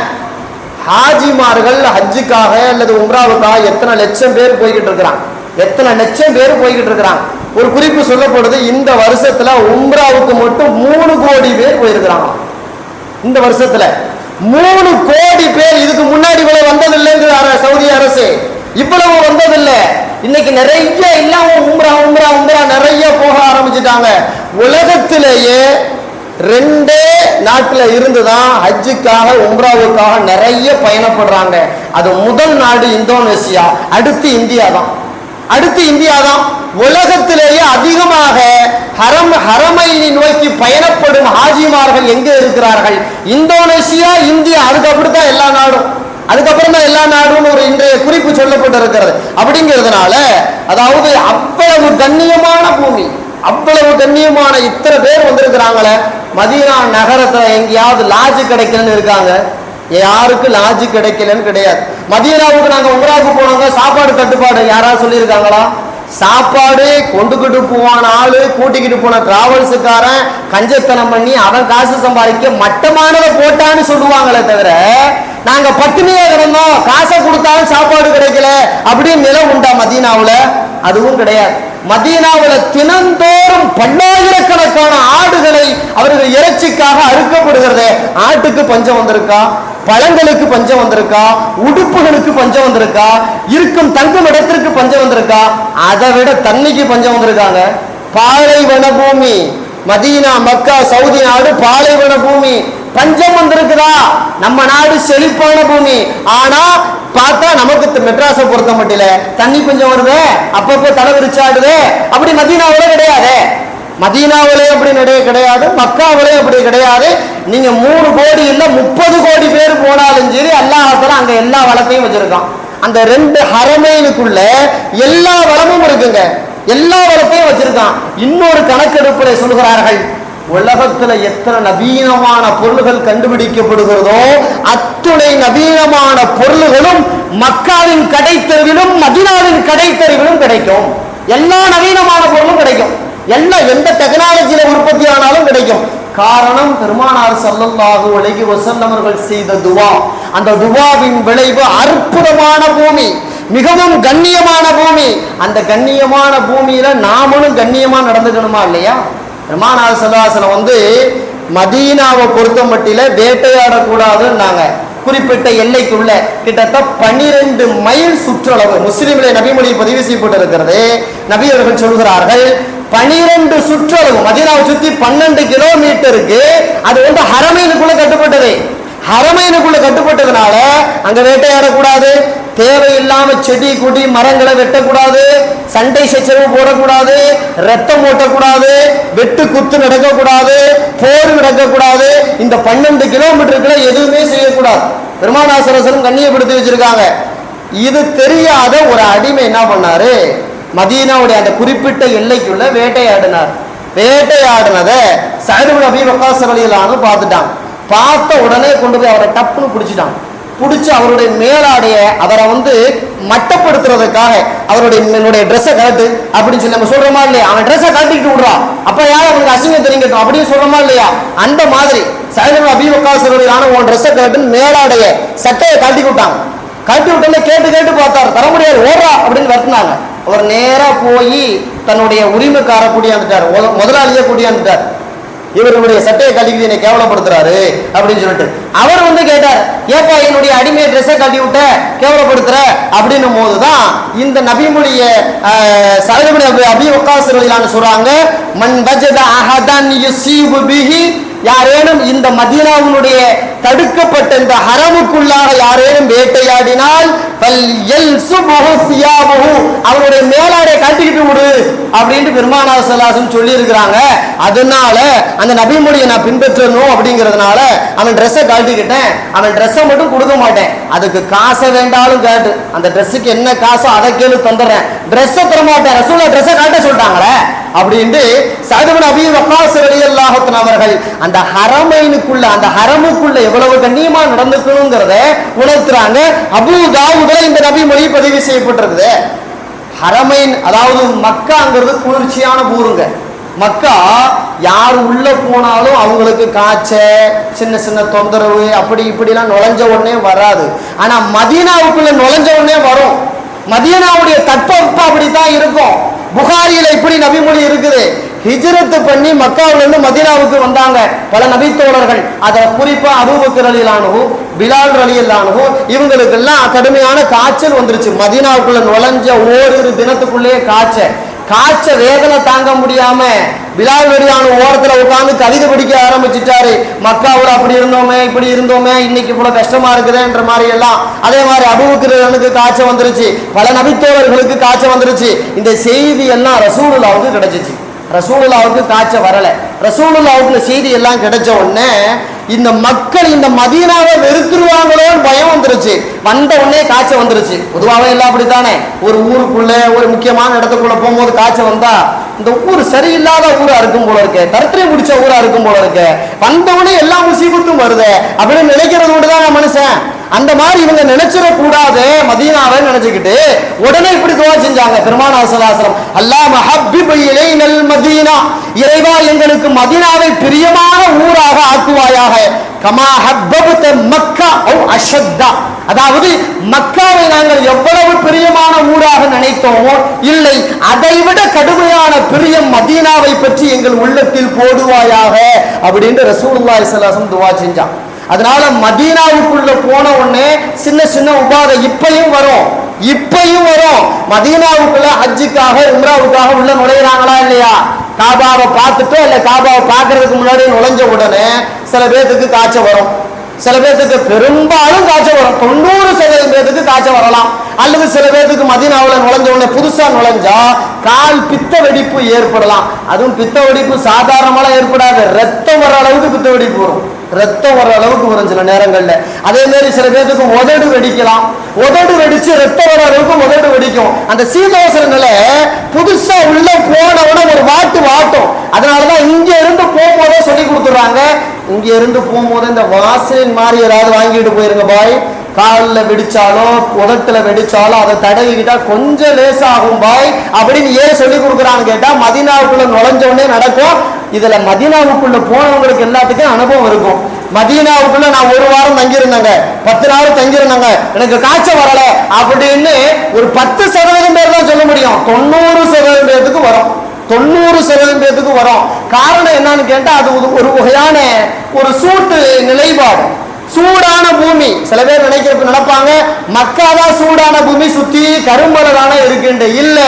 ஹாஜிமார்கள் ஹஜ்ஜுக்காக அல்லது உம்ராவுக்காக எத்தனை லட்சம் பேர் போய்கிட்டு இருக்கிறான், எத்தனை லட்சம் பேர் போய்கிட்டு இருக்கிறான். ஒரு குறிப்பு சொல்லப்படுது, இந்த வருஷத்துல உம்ராவுக்கு மட்டும் 3 கோடி பேர் போயிருக்கிறாங்க. இந்த வருஷத்துல 3 கோடி பேர். இதுக்கு முன்னாடி இவ்வளவு வந்ததில்லைங்கிற சவுதி அரசு, இவ்வளவு வந்ததில்லை. இன்னைக்கு நிறைய எல்லாம் உம்ரா உம்ரா உம்ரா நிறைய போக ஆரம்பிச்சுட்டாங்க. உலகத்திலேயே 2 நாட்டுல இருந்துதான் ஹஜ்ஜுக்காக உம்ராவுக்காக நிறைய பயணப்படுறாங்க. அது முதல் நாடு இந்தோனேசியா, அடுத்து இந்தியா தான். உலகத்திலேயே அதிகமாக ஹரமைனை நோக்கி பயணப்படும் ஹாஜிமார்கள் எங்க இருக்கிறார்கள்? இந்தோனேசியா, இந்தியா, அதுக்கு அப்படித்தான் எல்லா நாடும், அதுக்கப்புறம் தான் எல்லா நாடும் ஒரு இன்றைய குறிப்பு சொல்லப்பட்டு இருக்கிறது. அப்படிங்கிறதுனால அதாவது அவ்வளவு கண்ணியமான பூமி, அவ்வளவு கண்ணியமான இத்தனை பேர் வந்திருக்கிறாங்களே. மதீனா நகரத்துல எங்கேயாவது லாட்ஜ் கிடைக்கலன்னு இருக்காங்க? யாருக்கு லாட்ஜ் கிடைக்கலன்னு கிடையாது. மதீனாவுக்கு நாங்க உம்ராவுக்கு போனாங்க, சாப்பாடு தட்டுப்பாடு யாராவது சொல்லியிருக்காங்களா? சாப்பாடு கொண்டுகிட்டு போவான ஆளு, கூட்டிக்கிட்டு போன டிராவல்ஸுக்காரன் கஞ்சத்தனம் பண்ணி அவன் காசு சம்பாதிக்க மட்டமானதை போட்டான்னு சொல்லுவாங்களே தவிர நாங்க பட்டினியா கிடந்தோம், காசை கொடுத்தாலும் சாப்பாடு கிடைக்கல அப்படின்னு நிலம் உண்டா மதீனாவுல? அதுவும் கிடையாது. மதீனாவுல தினந்தோறும் பல்லாயிரக்கணக்கான ஆடுகளை அவர்கள் இறைச்சிக்காக அறுக்கப்படுகிறது. ஆட்டுக்கு பஞ்சம் வந்திருக்கா? பழங்களுக்கு பஞ்சம் வந்திருக்கா? உடுப்புகளுக்கு பஞ்சம் வந்திருக்கா? இருக்கும் தங்கும் இடத்திற்கு பஞ்சம் வந்திருக்கா? அதை விட தண்ணிக்கு பஞ்சம் வந்திருக்காங்க. பாலைவன பூமி மதீனா, மக்கா, சவுதி நாடு பாலைவன பூமி. பஞ்சம் வந்திருக்குதா? நம்ம நாடு செழிப்பான பூமி. ஆனா பார்த்தா நமக்கு மெட்ராஸை பொறுத்த மட்டும் தண்ணி பஞ்சம் வருது, அப்பப்போ தலை விரிச்சாடுது. அப்படி மதீனாவிலே கிடையாது. மதீனாவிலே அப்படி கிடையாது, மக்காவிலே அப்படி கிடையாது. நீங்க 3 கோடி இல்ல 30 கோடி பேர் போனாலும் சரி அல்லாஹ் அங்க எல்லா வளத்தையும் வச்சிருக்கான். அந்த 2 ஹரமைனுக்குள்ள எல்லா வளமும் இருக்குங்க, எல்லா வளத்தையும் வச்சிருக்கான். இன்னொரு கணக்கெடுப்புல சொல்கிறார்கள், உலகத்துல எத்தனை நவீனமான பொருள்கள் கண்டுபிடிக்கப்படுகிறதோ அத்துணை நவீனமான பொருள்களும் மக்காவின் கடைத்தெருவிலும் மதீனாவின் கடைத்தெருவிலும் கிடைக்கும். எல்லா நவீனமான பொருளும் கிடைக்கும், எல்லாம் எந்த டெக்னாலஜியில உற்பத்தி ஆனாலும் கிடைக்கும். காரணம் பெருமானார் ஸல்லல்லாஹு அலைஹி வஸல்லம் அவர்கள் செய்த துவா. அந்த துவாவின் விளைவு அற்புதமான பூமி, மிகவும் கண்ணியமான பூமி. அந்த கண்ணியமான பூமியில நாமளும் கண்ணியமா நடந்துக்கணுமா இல்லையா? பெருமானார் ஸல்லல்லாஹு அலைஹி வஸல்லம் மதீனாவை பொறுத்த மட்டில வேட்டையாடக்கூடாதுன்னாங்க. குறிப்பிட்ட எல்லைக்குள்ள கிட்டத்தட்ட 12 மைல் சுற்றளவு. முஸ்லிமிலே நபிமொழி பதிவு செய்யப்பட்டிருக்கிறது. நபி அவர்கள் சொல்கிறார்கள் 12 சுற்றளவு, மதீனாவை சுத்தி 12 கிலோமீட்டருக்கு அது வந்து ஹரமைனுக்குள்ள கட்டுப்பட்டது. ஹரமைனுக்குள்ள கட்டுப்பட்டதுனால அங்க வேட்டையாடக்கூடாது, தேவையில்லாம செடி கொடி மரங்களை வெட்டக்கூடாது, சண்டை சச்சரவு போடக்கூடாது, ரத்தம் ஓட்டக்கூடாது, வெட்டு குத்து நடக்கக்கூடாது, போர் நடக்கக்கூடாது. இந்த 12 கிலோமீட்டருக்குள்ள எதுவுமே செய்யக்கூடாது. பெருமானாசரசரும் கண்ணியப்படுத்தி வச்சிருக்காங்க. இது தெரியாத ஒரு அடிமை என்ன பண்ணாரு, மதீனாவுடைய அந்த குறிப்பிட்ட எல்லைக்குள்ள வேட்டையாடினார். வேட்டையாடினதை சஅத் இப்னு அபீ வக்காஸ் ரலியல்லாஹு அன்ஹு பார்த்துட்டான். பார்த்த உடனே கொண்டு போய் அவரை டப்புன்னு பிடிச்சிட்டான். பிடிச்சி அவருடைய மேலாடைய அவரை வந்து மட்டப்படுத்துறதுக்காக அவருடைய ட்ரெஸ்ஸை கழட்டு அப்படின்னு சொல்லி நம்ம சொல்றோமா இல்லையா, அவன் ட்ரெஸ்ஸை கழட்டிட்டு விடுறான். அப்ப யாரும் அவனுக்கு அசிங்கம் தெரிவிக்கட்டும் அப்படின்னு சொல்றோமா இல்லையா, அந்த மாதிரி சஅத் இப்னு அபீ வக்காஸ் ரலியல்லாஹு உன் ட்ரெஸ்ஸை கழட்டுன்னு மேலாடைய சட்டையை கழட்டி விட்டாங்க. கழட்டி விட்டோன்னே கேட்டு கேட்டு பார்த்தார், தர முடியாது ஓடுறா அப்படின்னு வருத்தினாங்க. அவர் நேரா போய் தன்னுடைய உரிமைக்கார கூடியாந்துட்டார், முதலாளியே கூடியாந்துட்டார். இவருடைய சட்டையை கழுவி என்னை கேவலப்படுத்துறாரு அப்படின்னு சொல்லிட்டு அவர் வந்து கேட்டார், ஏப்பா என்னுடைய அடிமையை ட்ரெஸ்ஸை கட்டி விட்ட கேவலப்படுத்துற அப்படின்னும் போதுதான் இந்த நபிமொழிய சஅத் இப்னு அபீ வக்காஸ் ரலியல்லாஹு அன்ஹு சொல்றாங்க, மன் வஜத அஹதன் யுஸீபு பிஹி, யாரேனும் இந்த மதீனாவுடைய தடுக்கப்பட்ட இந்த ஹரமுக்குள்ளாக யாரேனும் வேட்டையாடினால் அவருடைய மேலாடை கட்டிக்கிட்டு விடு அப்படின்னு பெருமானார் ஸல்லல்லாஹு அலைஹி வஸல்லம் சொல்லி இருக்கிறாங்க. அதனால அந்த நபிமொழியை நான் பின்பற்றணும் அப்படிங்கிறதுனால அவன் ட்ரெஸ்ஸை கழட்டிக்கிட்டேன். அவன் ட்ரெஸ்ஸை மட்டும் கொடுக்க மாட்டேன், அதுக்கு காசை வேண்டாலும் கேட்டு அந்த ட்ரெஸ்ஸுக்கு என்ன காசோ அதை கேளு தந்துடுறேன், ட்ரெஸ்ஸை தர மாட்டேன், ரசூலுல்லாஹ் ட்ரெஸ்ஸை கழட்ட சொல்லிட்டாங்களே அப்படின்ட்டு சஅத் இப்னு அபீ வக்காஸ் ரலியல்லாஹு அன்ஹு அவர்கள் அந்த ஹரமைனுக்குள்ள அந்த ஹரமுக்குள்ள எவ்வளவு கண்ணியமா நடந்துக்கணுங்கிறத உணர்த்துறாங்க. அபூ தாவூதுல இந்த நபிமொழி பதிவு செய்யப்பட்டிருக்குது. ஹரமைன் அதாவது மக்காங்கிறது குளிர்ச்சியான ஊருங்க. மக்கா யார் உள்ள போனாலும் அவங்களுக்கு காய்ச்ச சின்ன சின்ன தொந்தரவு அப்படி இப்படிலாம் நுழைஞ்ச உடனே வராது. ஆனா மதீனாவுக்குள்ள நுழைஞ்ச உடனே வரும். மதீனாவுடைய தட்பவெப்ப அப்படித்தான் இருக்கும். புகாரியில இப்படி நபிமொழி இருக்குது. ஹிஜ்ரத் பண்ணி மக்காவிலிருந்து மதீனாவுக்கு வந்தாங்க பல நபித்தோழர்கள். அதை குறிப்பா அபூபக்கர் ரலியல்லாஹு அன்ஹு, பிலால் ரலியல்லாஹு அன்ஹு இவங்களுக்கெல்லாம் கடுமையான காய்ச்சல் வந்துருச்சு. மதீனாவுக்குள்ள நுழைஞ்ச ஓரிரு தினத்துக்குள்ளேயே காய்ச்ச வேதனை தாங்க முடியாம பிலால் ரலியல்லாஹு அன்ஹு ஓரத்துல உட்கார்ந்து கவிதை படிக்க ஆரம்பிச்சுட்டாரு. மக்காவுல அப்படி இருந்தோமே இப்படி இருந்தோமே இன்னைக்கு இவ்வளவு கஷ்டமா இருக்குதுன்ற மாதிரி எல்லாம். அதே மாதிரி அபூபக்கருக்கு காய்ச்சல் வந்துருச்சு, பல நபித்தோழர்களுக்கு காய்ச்சல் வந்துருச்சு. இந்த செய்தி எல்லாம் ரசூலுல்லாஹ்வுக்கு கிடைச்சிச்சு. ரசூலுல்லாஹ்வுக்கு காய்ச்சல் வரல. ரசூலுல்லாஹ்வுக்கு செய்தி எல்லாம் கிடைச்ச உடனே இந்த மக்கள் இந்த மதீனாவை வெறுத்துருவாங்களோன்னு பயம் வந்துருச்சு. வந்த உடனே காய்ச்சல் வந்துருச்சு. பொதுவாகவே எல்லாம் அப்படித்தானே, ஒரு ஊருக்குள்ள ஒரு முக்கியமான இடத்துக்குள்ள போகும்போது காய்ச்சல் வந்தா இந்த ஊர் சரியில்லாத ஊரா இருக்கும் போல இருக்கு, தரித்திரம் முடிச்ச ஊரா இருக்கும் போல இருக்கு, வந்தவனே எல்லா முசீபத்தும் வருது அப்படின்னு நினைக்கிறது மட்டும்தான் மனுஷன். அந்த மாதிரி இவங்க நினைச்சிடக்கூடாது மதீனாவை நினைச்சுக்கிட்டு உடனே இப்படி துவா செஞ்சாங்க பெருமானார் ஸல்லல்லாஹு அலைஹி வஸல்லம், அல்லாஹ் ஹப்பிப் இலைனல் மதீனா, இறைவா எங்களுக்கு மதீனாவை பிரியமான ஊராக ஆக்குவாயாக, கமா ஹப்பப்த மக்கா அவ் அஷத்தா, அதாவது மக்காவை நாங்கள் எவ்வளவு பிரியமான ஊராக நினைத்தோமோ இல்லை அதைவிட கடுமையான பிரியம் மதீனாவை பற்றி எங்கள் உள்ளத்தில் போடுவாயாக அப்படின்னு ரசூலுல்லாஹி ஸல்லல்லாஹு அலைஹி வஸல்லம் துவா செஞ்சான். அதனால மதீனாவுக்குள்ள போன உடனே சின்ன சின்ன உபாதை இப்பயும் வரும். மதீனாவுக்குள்ள ஹஜ்ஜுக்காக உம்ராவுக்காக உள்ள நுழையிறாங்களா இல்லையா, காபாவை பார்த்துட்டோ இல்ல காபாவை பார்க்கறதுக்கு முன்னாடி நுழைஞ்ச உடனே சில பேர்த்துக்கு காய்ச்சல் வரும், சில பேர்த்துக்கு பெரும்பாலும் காய்ச்சல் வரும், 90% பேர்த்துக்கு காய்ச்சல் வரலாம். அல்லது சில பேர்த்துக்கு மதீனாவில் நுழைஞ்ச உடனே புதுசா நுழைஞ்சா கால் பித்த வெடிப்பு ஏற்படலாம். அதுவும் பித்த வெடிப்பு சாதாரணமாக ஏற்படாது, ரத்தம் வர அளவுக்கு பித்த வெடிப்பு வரும், ரத்தம் வர அளவுக்கு வரும் சில நேரங்கள்ல. அதே மாதிரி சில பேருக்கு உதடு வெடிக்கலாம், உதடு வெடிச்சு ரத்தம் வர அளவுக்கு உதடு வெடிக்கும். அந்த சீதோசன நிலை புதுசா உள்ள போனவன ஒரு வாட்டும். அதனாலதான் இங்க இருந்து போகும்போதே சொல்லி கொடுத்துறாங்க, இங்க இருந்து போகும்போது இந்த வாசலின் மாதிரி ஏதாவது வாங்கிட்டு போயிருங்க பாய், காலில் வெடிச்சாலோ உதட்டுல வெடிச்சாலோ அதை தடவிக்கிட்டா கொஞ்சம் லேசாகும் பாய் அப்படின்னு ஏன் சொல்லி கொடுக்குறான்னு கேட்டா மதீனாவுக்குள்ள நுழைஞ்ச உடனே நடக்கும். இதுல மதீனாவுக்குள்ள போனவங்களுக்கு எல்லாத்துக்கும் அனுபவம் இருக்கும். மதீனாவுக்குள்ள நான் 1 வாரம் தங்கியிருந்தேங்க, 10 நாள் தங்கியிருந்தாங்க, எனக்கு காய்ச்சல் வரல அப்படின்னு ஒரு 10% பேர் தான் சொல்ல முடியும். 90% பேருக்கு வரும், 90% பேருக்கு வரும். காரணம் என்னன்னு கேட்டா அது ஒரு வகையான ஒரு சூட்டு நிலைப்பாடு. சூடான பூமி. சில பேர் நினைப்பாங்க மக்காதான் சூடான பூமி, சுத்தி கருமலை தானே இருக்குன்னு. இல்ல,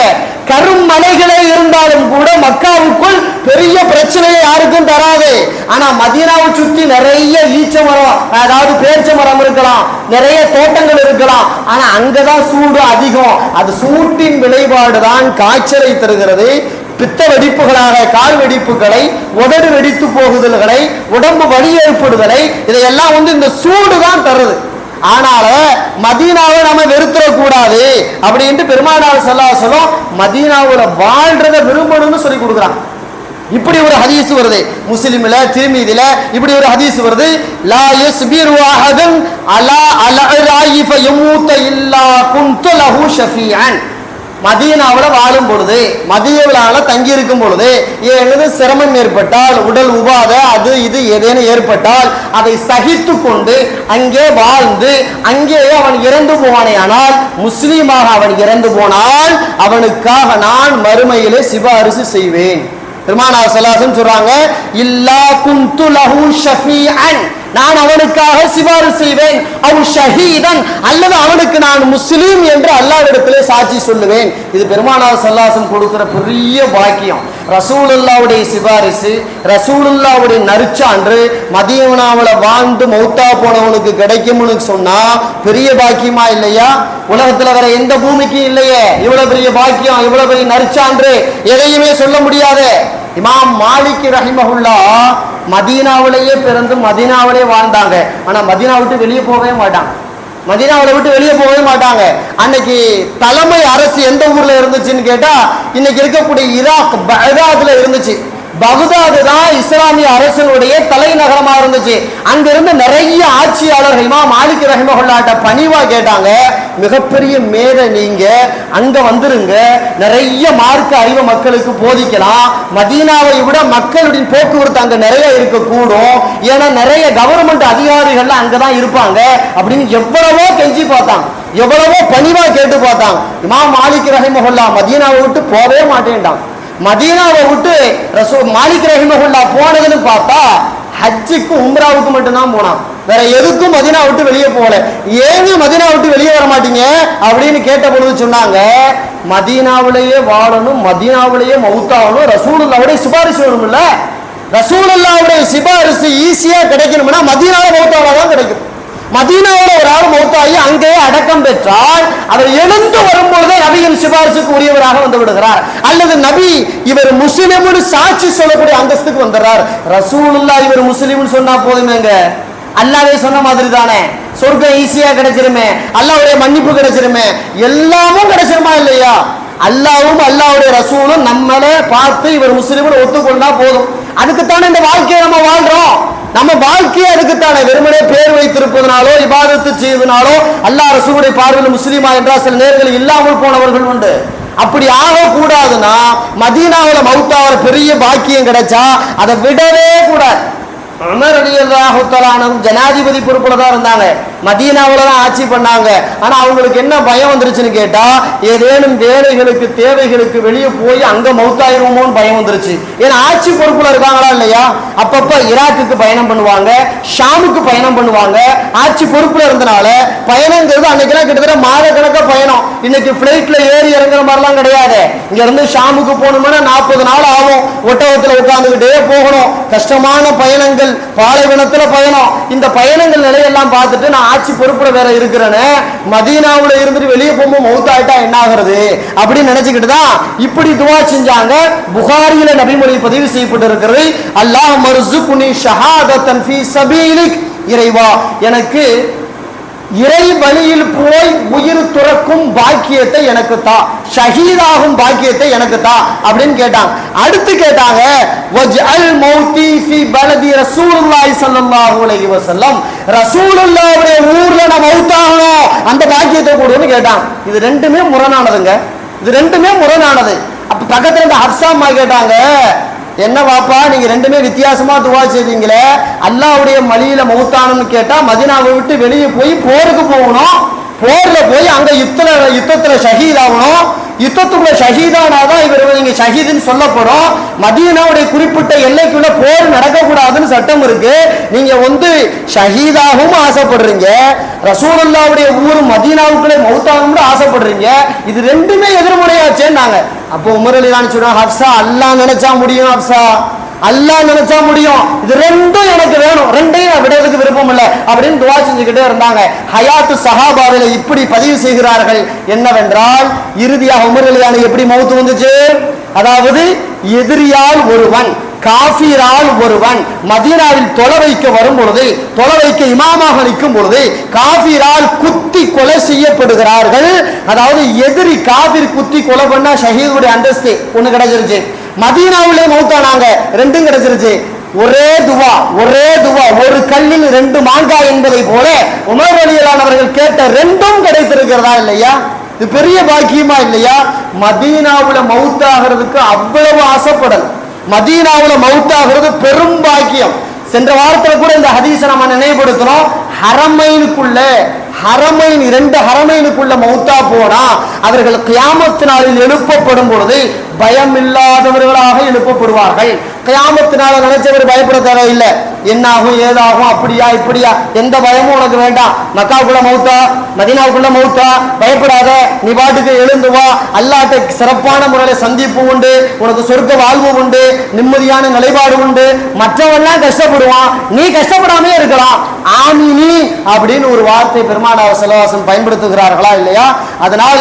கருமலைகளே இருந்தாலும் கூட மக்காவுக்குள் பெரிய பிரச்சனையை யாருக்கும் தராது. ஆனா மதீனாவை சுத்தி நிறைய ஈச்ச மரம், அதாவது பேர்ச்ச மரம் இருக்கலாம், நிறைய தோட்டங்கள் இருக்கலாம். ஆனா அங்கதான் சூடு அதிகம். அது சூட்டின் விளைபாடுதான் காய்ச்சலை தருகிறது. பித்த வெடிப்புகளாக கால் வெடிப்புகளை, உதடு வெடித்து போகுதல்களை, உடம்பு வலி ஏற்படுதலை, இதையெல்லாம் இந்த சூடு தான் தருது. ஆனால மதீனாவை நம்ம வெறுத்துடக்கூடாது அப்படின்ட்டு பெருமானார் ஸல்லல்லாஹு அலைஹி வஸல்லம் மதீனாவுல வாழ்றத விரும்பணும்னு சொல்லி கொடுக்குறாங்க. இப்படி ஒரு ஹதீஸ் வருது முஸ்லிம்ல, திர்மிதில இப்படி ஒரு ஹதீஸ் வருது. லா யஸ்பிரு அஹதுன் அலா அல்இராயி ஃபயமூத இல்லா குன்து லஹு ஷஃபீஅன். மதீனாவில் வாழும் பொழுது, மதீனாவில் தங்கி இருக்கும் பொழுது ஏதாவது சிரமம் ஏற்பட்டால், உடல் உபாத அது இது ஏதேனும் ஏற்பட்டால் அதை சகித்து கொண்டு அங்கே வாழ்ந்து அங்கேயே அவன் இறந்து போவானே, ஆனால் முஸ்லீமாக அவன் இறந்து போனால் அவனுக்காக நான் மறுமையிலே சிபாரிசு செய்வேன். பெருமானார் ஸல்லல்லாஹு அலைஹி வஸல்லம் சொல்றாங்க, இல்லா குன்து லஹு ஷஃபீஅன், நான் அவனுக்காக சிபாரிசு செய்வேன். அவ் ஷஹீதன், அல்லது அவனுக்கு நான் முஸ்லீம் என்று அல்லாஹ்விடத்திலே சாட்சி சொல்லுவேன். இது பெருமானார் ஸல்லல்லாஹு அலைஹி வஸல்லம் கொடுக்கிற பெரிய பாக்கியம். ரசூலுல்லாஹ்வுடைய சிபாரிசு, ரசூலுல்லாஹ்வுடைய நற்சான்று மதீனாவுல வாழ்ந்து மௌத்தா போனவனுக்கு கிடைக்கும்னு சொன்னா பெரிய பாக்கியமா இல்லையா? உலகத்துல வேற எந்த பூமிக்கும் இல்லையே இவ்வளவு பெரிய பாக்கியம், இவ்வளவு பெரிய நற்சான்று, எதையுமே சொல்ல முடியாது. இமாம் மாலிக் ரஹிமஹுல்லாஹ் மதீனாவிலேயே பிறந்து மதீனாவிலே வாழ்ந்தாங்க. ஆனா மதீனா விட்டு வெளியே போகவே மாட்டாங்க. மதீனாவை விட்டு வெளியே போகவே மாட்டாங்க. அன்னைக்கு தலைமை அரசு எந்த ஊர்ல இருந்துச்சுன்னு கேட்டா, இன்னைக்கு இருக்கக்கூடிய ஈராக் பக்தாதுல இருந்துச்சு. பக்தாது தான் இஸ்லாமிய அரசனுடைய தலைநகரமா இருந்துச்சு. அங்க இருந்து நிறைய ஆட்சியாளர்கள் இமாம் மாலிக் ரஹிமஹுல்லாஹ் பணிவா கேட்டாங்க, மிகப்பெரிய மேதை நீங்க, அங்க வந்துருங்க, நிறைய மார்க்க அறிவு மக்களுக்கு போதிக்கலாம். மதீனாவை விட மக்களுடைய போக்குவரத்து அங்க நிறைய இருக்க கூடும், ஏன்னா நிறைய கவர்மெண்ட் அதிகாரிகள் அங்கதான் இருப்பாங்க அப்படின்னு எவ்வளவோ கெஞ்சி பார்த்தாங்க, எவ்வளவோ பணிவா கேட்டு பார்த்தாங்க. இமாம் மாலிக் ரஹிமஹுல்லாஹ் மதீனாவை விட்டு போகவே மாட்டேன்ட்டாங்க. மதீனாவை விட்டு மாலிக் ரஹிமஹுல்லாஹ் போனதுன்னு பார்த்தா ஹஜ்ஜுக்கு உம்ராவுக்கு மட்டும்தான் போனான், வேற எதுக்கும் மதீனா விட்டு வெளியே போகல. ஏங்க மதீனா விட்டு வெளியே வர மாட்டீங்க அப்படின்னு கேட்ட பொழுது சொன்னாங்க, மதீனாவிலேயே வாழணும், மதீனாவிலேயே மௌத்தாகணும், ரசூலுல்லாஹ்வுடைய சிபாரிசு வேணும்ல. ரசூலுல்லாஹ்வுடைய சிபாரிசு ஈஸியா கிடைக்கணும்னா மதீனாவில மௌத்தாதான் கிடைக்கும். மதீனாவில் ஒரு ஆள் மௌத்தாகி அங்கேயே அடக்கம் பெற்றால் அவர் எழுந்து வரும்பொழுதே நபியின் சிபாரிசுக்கு உரியவராக வந்து விடுகிறார். அல்லது நபி இவர் முஸ்லிம்னு சாட்சி சொல்லக்கூடிய அந்தஸ்துக்கு வந்துடுறார். ரசூலுல்லாஹ் இவர் முஸ்லிம்னு சொன்னா போதுமேங்க, அல்லாஹ்வே சொன்ன மாதிரி தானே, சொர்க்கம் ஈஸியா கிடைச்சிருமே, அல்லாஹ்வுடைய மன்னிப்பு கிடைச்சிருமே, எல்லாமும் கிடைச்சிருமா இல்லையா? அல்லாஹ்வும் அல்லாஹ்வுடைய ரசூலும் நம்மளே பார்த்து இவர் முஸ்லிம்னு ஒத்துக்கொண்டா போதும். அதுக்குத்தானே இந்த வாழ்க்கையை நம்ம வாழ்றோம். நம்ம வாழ்க்கையை அதுக்குத்தானே, வெறுமனே பேர் வைத்திருப்பதனாலோ இபாதத்து செய்வதனாலோ அல்லாஹ் ரசூலுடைய பார்வையில் முஸ்லிமா என்றால் சில நேரங்கள் இல்லாமல் போனவர்கள் உண்டு. அப்படி ஆகக்கூடாதுன்னா மதீனாவுல மௌத்தாவர பெரிய பாக்கியம் கிடைச்சா அதை விடவே கூடாது. உமர் ரலியல்லாஹு தஆலா அன்ஹு ஜனாதிபதி பொறுப்புல தான் இருந்தாங்க, மதீனாவுல தான் ஆட்சி பண்ணாங்க. ஆனா அவங்களுக்கு என்ன பயம் வந்துருச்சுன்னு கேட்டா, ஏதேனும் வேலைகளுக்கு தேவைகளுக்கு வெளியே போய் அங்க மௌத்தாயிருவோமோன்னு பயம் வந்துருச்சு. ஏன்னா ஆட்சி பொறுப்புல இருக்காங்களா இல்லையா? அப்பப்ப ஈராக்குக்கு பயணம் பண்ணுவாங்க, ஷாமுக்கு பயணம் பண்ணுவாங்க. ஆட்சி பொறுப்புல இருந்தனால பயணங்கிறது அன்னைக்கெல்லாம் கிட்டத்தட்ட மாத கணக்க பயணம். இன்னைக்கு பிளைட்ல ஏறி இறங்குற மாதிரிலாம் கிடையாது. இங்க இருந்து ஷாமுக்கு போகணும்னா 40 நாள் ஆகும், ஒட்டகத்துல உட்கார்ந்துகிட்டே போகணும், கஷ்டமான பயணங்கள், பாலைவனத்துல பயணம். இந்த பயணங்கள் நிலையெல்லாம் பார்த்துட்டு நான் ஆட்சி பொறுப்புல வேற இருக்கிறேன்னு மதீனாவுல இருந்துட்டு வெளியே போகும்போது மௌத்தாயிட்டா என்ன ஆகிறது அப்படின்னு நினைச்சுக்கிட்டு தான் இப்படி துவா செஞ்சாங்க. புகாரியில நபிமொழி பதிவு செய்யப்பட்டு இருக்கிறது, அல்லாஹ் மர்சுக்னி ஷஹாதத்தன் ஃபீ சபீலிக், இறைவா எனக்கு இறை வழியில் போய் உயிர் துறக்கும் பாக்கியத்தை எனக்கு தா, ஷஹீதாகும் பாக்கியத்தை எனக்கு தா அப்படின்னு கேட்டாங்க. அடுத்து கேட்டாங்க, வஜ்அல் மௌதி ஃபீ பலதி ரசூலுல்லாஹி ஸல்லல்லாஹு அலைஹி வஸல்லம், ரசூலுல்லாஹ்வுடைய ஊர்ல நான் மௌத்தாகணும், அந்த பாக்கியத்தை கொடுன்னு கேட்டாங்க. இது ரெண்டுமே முரணானதுங்க, இது ரெண்டுமே முரணானது. அப்ப பக்கத்துல இருந்த ஹப்ஸா அம்மா கேட்டாங்க, என்ன வாப்பா நீங்க ரெண்டுமே வித்தியாசமா துவா செய்தீங்களே, அல்லாஹ்வுடைய மலியில மௌத்தானன்னு கேட்டா மதீனாவை விட்டு வெளியே போய் போருக்கு போகணும், போர்ல போய் அங்க யுத்தத்துல ஷஹீத் ஆகணும், யுத்தத்துக்குள்ள ஷஹீதானாதான் இவர் நீங்க ஷஹீதுன்னு சொல்லப்படும். மதீனாவுடைய குறிப்பிட்ட எல்லைக்குள்ள போர் நடக்கக்கூடாதுன்னு சட்டம் இருக்கு. நீங்க ஷஹீதாகவும் ஆசைப்படுறீங்க, ரசூலுல்லாஹ்வுடைய ஊர் மதீனாவுக்குள்ளே மௌத்தாகவும் ஆசைப்படுறீங்க. இது ரெண்டுமே எதிர்முறையாச்சேன்னாங்க. அப்போ உமர் ரலியல்லாஹு சொல்றாங்க, ஹப்ஸா அல்லாஹ் நினைச்சா முடியும், ஹப்ஸா அல்லாஹ் நினைச்சா முடியும், இது ரெண்டும் எனக்கு வேணும், ரெண்டையும் நான் விடுறதுக்கு விருப்பம் இல்லை அப்படின்னு துவா செஞ்சுக்கிட்டே இருந்தாங்க. ஹயாத்து சஹாபாவில இப்படி பதிவு செய்கிறார்கள் என்னவென்றால், இறுதியாக உமர் ரலியல்லாஹு எப்படி மௌத்து வந்துச்சு? அதாவது எதிரியால் ஒருவன், காஃபிரால் ஒருவன் மதீனாவில் தொலை வைக்க வரும் பொழுது, தொலை வைக்க இமாமாக நிற்கும் பொழுது காஃபிரால் குத்தி கொலை செய்யப்படுகிறார்கள். அதாவது எதிரி காஃபிர் குத்தி கொலை பண்ணா ஷஹீதுடைய அந்தஸ்து ஒண்ணு கிடைச்சிருச்சு. மதீனாவிலே மௌத்தானாங்க, ரெண்டும் கிடைச்சிருச்சு. ஒரே துவா ஒரு கல்லில் ரெண்டு மாங்காய் என்பதை போல உமர் ரலியல்லாஹு அவர்கள் கேட்ட ரெண்டும் கிடைத்திருக்கிறதா இல்லையா? இது பெரிய பாக்கியமா இல்லையா? மதீனாவுல மௌத்தாகிறதுக்கு அவ்வளவு ஆசைப்படல், மதீனாவுல மௌத்தாகிறது பெரும் பாக்கியம். சென்ற வாரத்தில் கூட இந்த ஹதீஸை நம்ம நினைவுபடுத்துறோம். இரண்டு ஹரமைனுக்குள்ள மௌத்தா போனா அவர்கள் கியாமத் நாளில் எழுப்பப்படும் பொழுது பயம் இல்லாதவர்களாக எழுப்பப்படுவார்கள். கியாமத் நாளை நினைச்சவர் பயப்பட தேவையில்லை. என்னாகும் ஏதாகும் அப்படியா இப்படியா எந்த பயமும் உனக்கு வேண்டாம். மக்காவுக்குள்ள மௌத்தா, மதீனாவுக்குள்ள மௌத்தா, பயப்படாத, நீ பாட்டுக்கு எழுந்து வா. அல்லாஹ்ட்ட சிறப்பான முறையில் சந்திப்பு உண்டு, உனக்கு சொர்க்க வாழ்வு உண்டு, நிம்மதியான நிலைப்பாடு உண்டு. மற்றவெல்லாம் கஷ்டப்படுவான், நீ கஷ்டப்படாமே இருக்கலாம். ஆமீனி அப்படின்னு ஒரு வார்த்தை பெருமானார் ஸல்லல்லாஹு அலைஹி வஸல்லம் பயன்படுத்துகிறார்களா இல்லையா? அதனால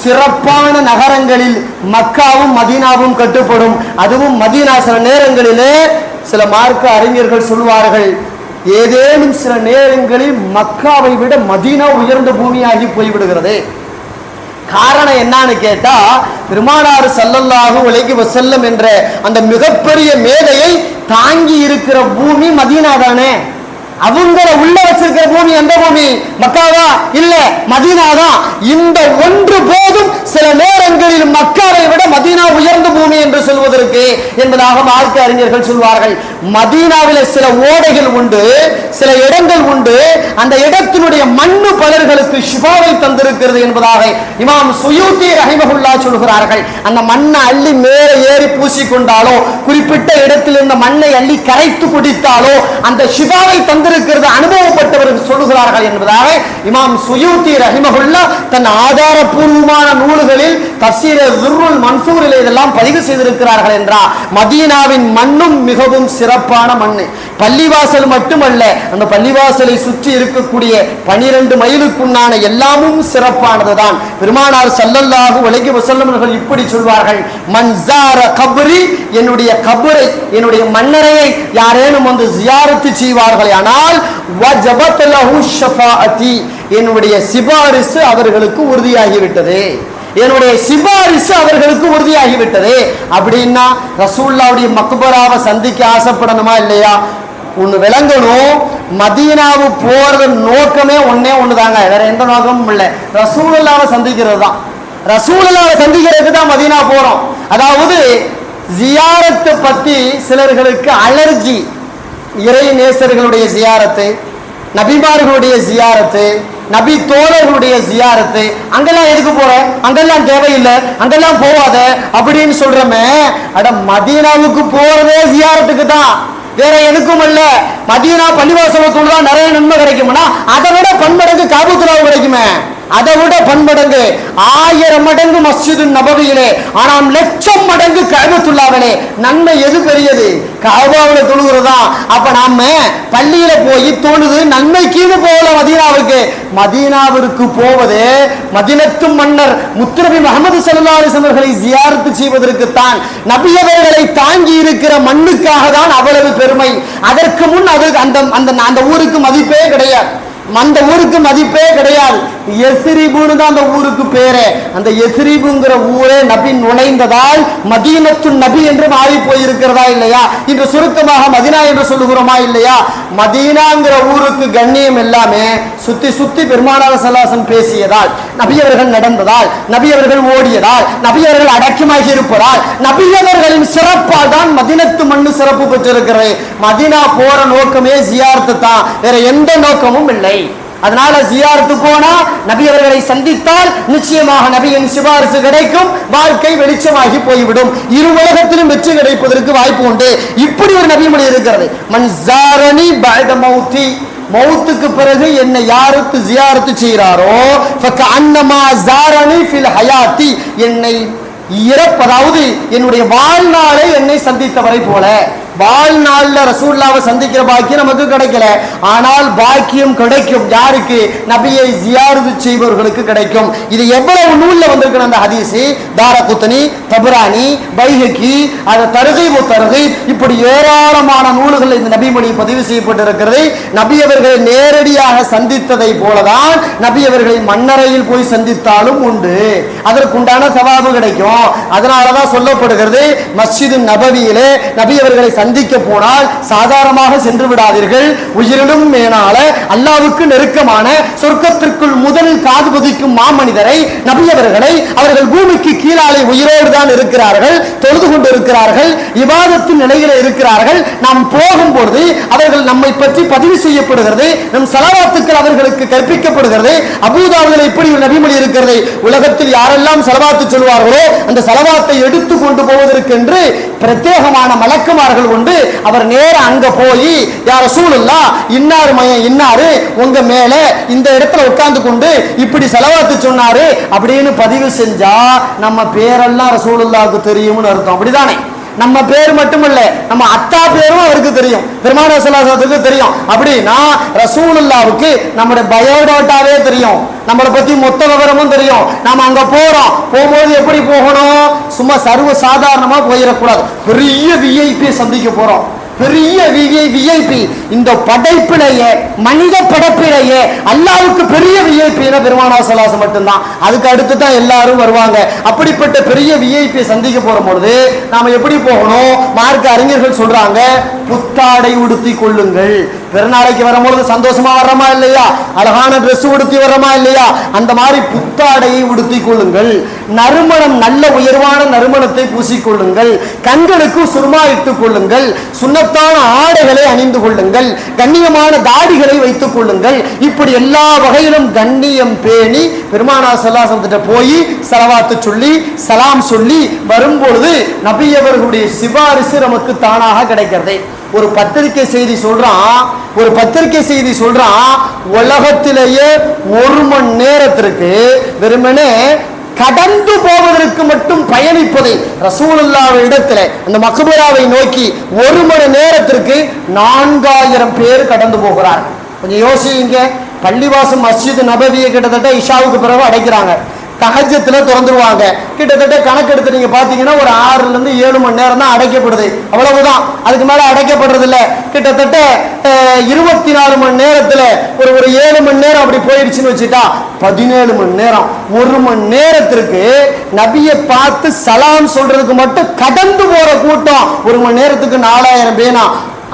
சிறப்பான நகரங்களில் மக்காவும் மதீனாவும் கட்டுப்படும். அதுவும் மதீனா சில நேரங்களிலே சில மார்க்க அறிஞர்கள் சொல்வார்கள், ஏதேனும் சில நேரங்களில் மக்காவை விட மதீனா உயர்ந்த பூமியாகி போய்விடுகிறது. காரணம் என்னன்னு கேட்டா, பெருமானார் ஸல்லல்லாஹு அலைஹி வஸல்லம் என்ற அந்த மிகப்பெரிய மேதையை தாங்கி இருக்கிற பூமி மதீனா தானே. அவங்கள உள்ள வச்சிருக்கிற பூமி எந்த பூமி? மக்காவா? இல்ல, மதீனா தான். இந்த ஒன்று போதும் சில நேரங்களில் மக்காவை விட மதீனா உயர்ந்த பூமி என்று சொல்வதற்கு என்பதாக மார்க்க அறிஞர்கள் சொல்வார்கள். மதீனாவில் சில ஓடைகள் உண்டு, சில இடங்கள் உண்டு, அந்த இடத்தினுடைய மண்ணு பலர்களுக்கு ஷிஃபாவை தந்திருக்கிறது என்பதாக இமாம் சுயூத்தி ரஹிமஹுல்லாஹ் சொல்கிறார்கள். அந்த மண்ணை அள்ளி மேலே ஏறி பூசிக்கொண்டாலோ, குறிப்பிட்ட இடத்தில் இருந்த மண்ணை அள்ளி கரைத்து குடித்தாலோ அந்த ஷிஃபாவை தந்திருக்கிறது அனுபவப்பட்டவர்கள் சொல்லுகிறார்கள் என்பதாக இமாம் சுயூத்தி ரஹிமஹுல்லாஹ் தன் ஆதாரபூர்வமான நூல்களில் தஃசீர் துர்ருல் மன்சூரில் இதெல்லாம் பதிவு செய்திருக்கிறார்கள் என்றார். மதீனாவின் மண்ணும் மிகவும் சிறப்பான மண்ணு. பள்ளிவாசல் மட்டுமல்ல, அந்த பள்ளிவாசலை சுற்றி இருக்கக்கூடிய 12 மைலுக்குண்டான எல்லாமும் சிறப்பானதுதான். பெருமானார் ஸல்லல்லாஹு அலைஹி வஸல்லம் அவர்கள் இப்படி சொல்வார்கள், மன் ஸார கப்ரி, என்னுடைய கபரை, என்னுடைய மண்ணறையை யாரேனும் வந்து ஜியாரத்து செய்வார்களே ஆனால் வஜபத் லஹு ஷஃபாஅத்தி, என்னுடைய சிபாரிசு அவர்களுக்கு உறுதியாகிவிட்டது, என்னுடைய சிபாரிசு அவர்களுக்கு உறுதியாகிவிட்டது. அப்படின்னா ரசூலுல்லாஹ்வுடைய மக்பராவை சந்திக்க ஆசைப்படணுமா இல்லையா? ஒன்று விளங்கணும், மதீனாவு போறது நோக்கமே ஒன்னே ஒண்ணுதாங்க, வேற எந்த நோக்கமும் இல்லை, ரசூலுல்லாஹ்வை சந்திக்கிறது தான். ரசூலுல்லாஹ்வை சந்திக்கிறதுக்கு தான் மதீனா போறோம். அதாவது ஜியாரத்தை பத்தி சிலர்களுக்கு அலர்ஜி. இறை நேசர்களுடைய ஜியாரத்து, நபிமார்களுடைய ஜியாரத்து, நபி தோழர்களுடைய ஜியாரத்து, அங்கெல்லாம் எதுக்கு போற, அங்கெல்லாம் தேவையில்லை, அங்கெல்லாம் போவாத அப்படின்னு சொல்றமே. அட, மதீனாவுக்கு போறதே ஜியாரத்துக்கு தான், வேற எதுக்கும் அல்ல. மதீனா பள்ளிவாசலத்தோடு தான் நிறைய நன்மை கிடைக்கும்னா அதை விட பன்மடங்கு காபத்துல்லாஹ் கிடைக்குமே, அதை விட பன்மடங்கு 1000 மடங்கு மஸ்ஜிது நபவியிலே, ஆனால் 1,00,000 மடங்கு கஅபத்துல்லாஹ்விலே நன்மை எது பெரியது? கஅபாவுல தொழுகிறதா? அப்ப நாம பள்ளியில போய் தொழுது நன்மைக்குன்னு போகல மதீனாவுக்கு. மதீனாவிற்கு போவது மதீனத்து மன்னர் முத்துநபி முஹம்மது ஸல்லல்லாஹு அலைஹி வஸல்லம் அவர்களை ஜியாரத்து செய்வதற்கு தான். நபி அவர்களை தாங்கி இருக்கிற மண்ணுக்காக தான் அவ்வளவு பெருமை. அதற்கு முன் அது அந்த ஊருக்கு மதிப்பே கிடையாது, அந்த ஊருக்கு மதிப்பே கிடையாது. எஸ்ரிபுன்னு தான் அந்த ஊருக்கு பேரே. அந்த எஸ்ரிபுங்கிற ஊரே நபி நுழைந்ததால் மதீனத்து நபி என்று மாறி போயிருக்கிறதா இல்லையா? இன்று சுருக்கமாக மதீனா என்று சொல்லுகிறோமா இல்லையா? மதீனாங்கிற ஊருக்கு கண்ணியம் எல்லாமே சுத்தி சுத்தி பெருமானார் ஸல்லல்லாஹு அலைஹி வஸல்லம் பேசியதால், நபியவர்கள் நடந்ததால், நபியவர்கள் ஓடியதால், நபியவர்கள் அடக்கமாகி இருப்பதால், நபியவர்களின் சிறப்பால் தான் மதீனத்து மண்ணு சிறப்பு பெற்றிருக்கிறது. மதீனா போற நோக்கமே ஜியாரத்து தான், வேற எந்த நோக்கமும் இல்லை. அதனால ஜியாரத்து போனா நபி அவர்களை சந்தித்தால் நிச்சயமாக நபியின் சிபாரிசு கிடைக்கும், வாழ்க்கை வெளிச்சமாகி போய்விடும், இரு உலகத்திலும் வெற்றி கிடைப்பதற்கு வாய்ப்பு உண்டு. இப்படி ஒரு நபிமொழி இருக்கிறது. மன் ஜாரனி பஅத மௌதி, மௌத்துக்கு பிறகு என்னை யாருக்கு ஜியாரத்து செய்கிறாரோ ஃபகஅன்னமா ஜாரனி ஃபில் ஹயாத்தி, என்னை இறப்பதாவது என்னுடைய வாழ்நாளை என்னை சந்தித்தவரை போல. வாழ்நாள்ல ரசூலுல்லாஹ்வை சந்திக்கிற பாக்கியம் நமக்கு கிடைக்கல, ஆனால் பாக்கியம் கிடைக்கும் யாருக்கு? நபியை ஜியாரத்து செய்பவர்களுக்கு கிடைக்கும். இது எவ்வளவு நூல்ல வந்திருக்கு அந்த ஹதீஸ், தாரகுத்னி, தபரானி, பைஹகி, அது தர்கீப் தர்கீப், இப்படி ஏராளமான நூல்கள் இந்த நபிமொழி பதிவு செய்யப்பட்டிருக்கிறது. நபி அவர்களை நேரடியாக சந்தித்ததை போலதான் நபி அவர்களை மன்னரையில் போய் சந்தித்தாலும் உண்டு, அதற்குண்டான சவாபு கிடைக்கும். அதனாலதான் சொல்லப்படுகிறது, மஸ்ஜிது நபவியிலே நபி அவர்களை சந்திக்க போனால் சாதாரணமாக சென்று விடாதீர்கள், உயிரிலும் மேலான அல்லாஹ்வுக்கு நெருக்கமான சொர்க்கத்திற்குள் முதலில் காது பதிக்கும் மாமனிதரை நபி அவர்களை, அவர்கள் பூமிக்கு கீழாலே உயிரோடு தான் இருக்கிறார்கள், தொழுது கொண்டு இருக்கிறார்கள், இபாதத்தின் நிலையில இருக்கிறார்கள். நாம் போகும்பொழுது அவர்கள் நம்மை பற்றி பதிவு செய்யப்படுகிறது, நம் ஸலவாத்துக்கள் அவர்களுக்கு கற்பிக்கப்படுகிறது. அபூதாவுதில் இப்படி ஒரு நபிமொழி இருக்கிறது, உலகத்தில் யாரெல்லாம் ஸலவாத்து சொல்வார்களோ அந்த ஸலவாத்தை எடுத்து கொண்டு போவதற்கென்று பிரத்யேகமான மலக்குமார்கள் உண்டு. அவர் நேர அங்க போய் யா ரசூலுல்லாஹ் இன்னார் மயம் இன்னாரு உங்க மேல இந்த இடத்துல உட்கார்ந்து கொண்டு இப்படி ஸலவாத்து சொன்னாரு அப்படின்னு பதிவு செஞ்சா நம்ம பேரெல்லாம் ரசூலுல்லாஹ்வுக்கு தெரியும்னு அர்த்தம். அப்படிதானே? நம்ம பேர் மட்டுமல்ல, நம்ம அத்தா பேரும் அவருக்கு தெரியும், பெருமானார் ஸல்லல்லாஹு அலைஹி வஸல்லம் தெரியும். அப்படின்னா ரசூலுல்லாஹ்வுக்கு நம்முடைய பயோடாட்டாவே தெரியும், நம்மளை பத்தி மொத்த விவரமும் தெரியும். நாம அங்க போறோம், போகும்போது எப்படி போகணும்? சும்மா சர்வ சாதாரணமா போயிடக்கூடாது, பெரிய விஐபி சந்திக்க போறோம், பெரிய விஐபி. இந்த படைப்பிலேயே மனித படைப்பிலேயே அல்லாஹ்வுக்கு பெரிய விஐபி பெருமானார் ஸல்லல்லாஹு அலைஹி வஸல்லம் மட்டும்தான், அதுக்கு அடுத்து தான் எல்லாரும் வருவாங்க. அப்படிப்பட்ட பெரிய விஐபி சந்திக்க போற பொழுது நாம எப்படி போகணும்? மார்க்க அறிஞர்கள் சொல்றாங்க, புத்தாடை உடுத்தி கொள்ளுங்கள். பெருநாளைக்கு வரும்பொழுது சந்தோஷமா வர்றமா இல்லையா? அழகான ட்ரெஸ் உடுத்தி வர்றமா இல்லையா? அந்த மாதிரி புத்தாடையை உடுத்தி கொள்ளுங்கள். நறுமணம், நல்ல உயர்வான நறுமணத்தை பூசிக்கொள்ளுங்கள். கண்களுக்கு சுர்மா இட்டுக் கொள்ளுங்கள். சுன்னத்தான ஆடைகளை அணிந்து கொள்ளுங்கள். கண்ணியமான தாடிகளை வைத்துக் கொள்ளுங்கள். இப்படி எல்லா வகையிலும் கண்ணியம் பேணி பெருமானார் ஸல்லல்லாஹு அலைஹி வஸல்லம் போய் ஸலவாத்து சொல்லி சலாம் சொல்லி வரும்பொழுது நபி அவர்களுடைய சிபாரிசு நமக்கு தானாக கிடைக்கிறது. ஒரு பத்திரிகை செய்தி சொல்றான், உலகத்திலேயே 1 மணி நேரத்திற்கு வெறுமனே கடந்து போவதற்கு மட்டும் பயணிப்பதை ரசூலுல்லாஹ் இடத்துல அந்த மக்பராவை நோக்கி 1 மணி நேரத்திற்கு 4000 பேர் கடந்து போகிறார். கொஞ்சம் யோசிங்க, பள்ளிவாசல் மஸ்ஜித் நபவியை கிட்டத்தட்ட இஷாவுக்கு பிறகு அடைக்கிறாங்க, தஹஜ்ஜத்துல திறந்துருவாங்க. கிட்டத்தட்ட கணக்கு எடுத்து நீங்க பாத்தீங்கன்னா ஒரு 6 to 7 மணி நேரம் தான் அடைக்கப்படுது, அவ்வளவுதான், அதுக்கு மேல அடைக்கப்படுறது இல்ல. கிட்டத்தட்ட 24 மணி நேரத்துல ஒரு 7 மணி நேரம் அப்படி போயிடுச்சுன்னு வச்சுட்டா 17 மணி நேரம். 1 மணி நேரத்திற்கு நபியை பார்த்து சலாம் சொல்றதுக்கு மட்டும் கடந்து போற கூட்டம் 1 மணி நேரத்துக்கு 4000 பேனா.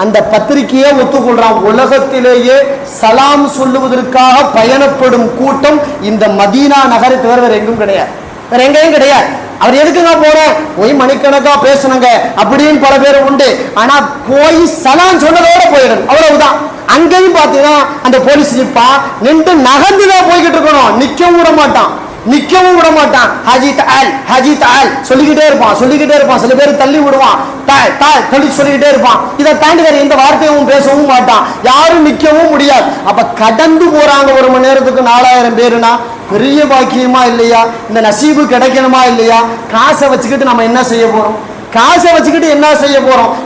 அந்த பத்திரிகையே ஒத்துக்கொள்றான், உலகத்திலேயே சலாம் சொல்லுவதற்காக பயணப்படும் கூட்டம் இந்த மதீனா நகரை தவிர வேற எங்கும் கிடையாது, வேற எங்கேயும் கிடையாது. அவர் எதுக்குங்க போறேன், போய் மணிக்கணக்கா பேசணுங்க அப்படின்னு பல பேர் உண்டு. ஆனா போய் சலாம் சொன்னதோட போயிடும், அவ்வளவுதான். அங்கேயும் பாத்தீங்கன்னா அந்த போலீஸ் நிப்பா, நின்று நகர்ந்துதான் போய்கிட்டு இருக்கணும், நிக்கவும் விட மாட்டான். ஹாஜி தால் சொல்லிக்கிட்டே இருப்பான். சில பேர் தள்ளி விடுவான், தள்ளி சொல்லிக்கிட்டே இருப்பான். இதை தாண்டி வேற எந்த வார்த்தையும் பேசவும் மாட்டான், யாரும் நிக்கவும் முடியாது. அப்ப கடந்து போறாங்க 1 மணி நேரத்துக்கு 4000 பேருனா பெரிய பாக்கியமா இல்லையா? இந்த நசீபு கிடைக்கணுமா இல்லையா? காசை வச்சுக்கிட்டு நம்ம என்ன செய்ய போறோம்?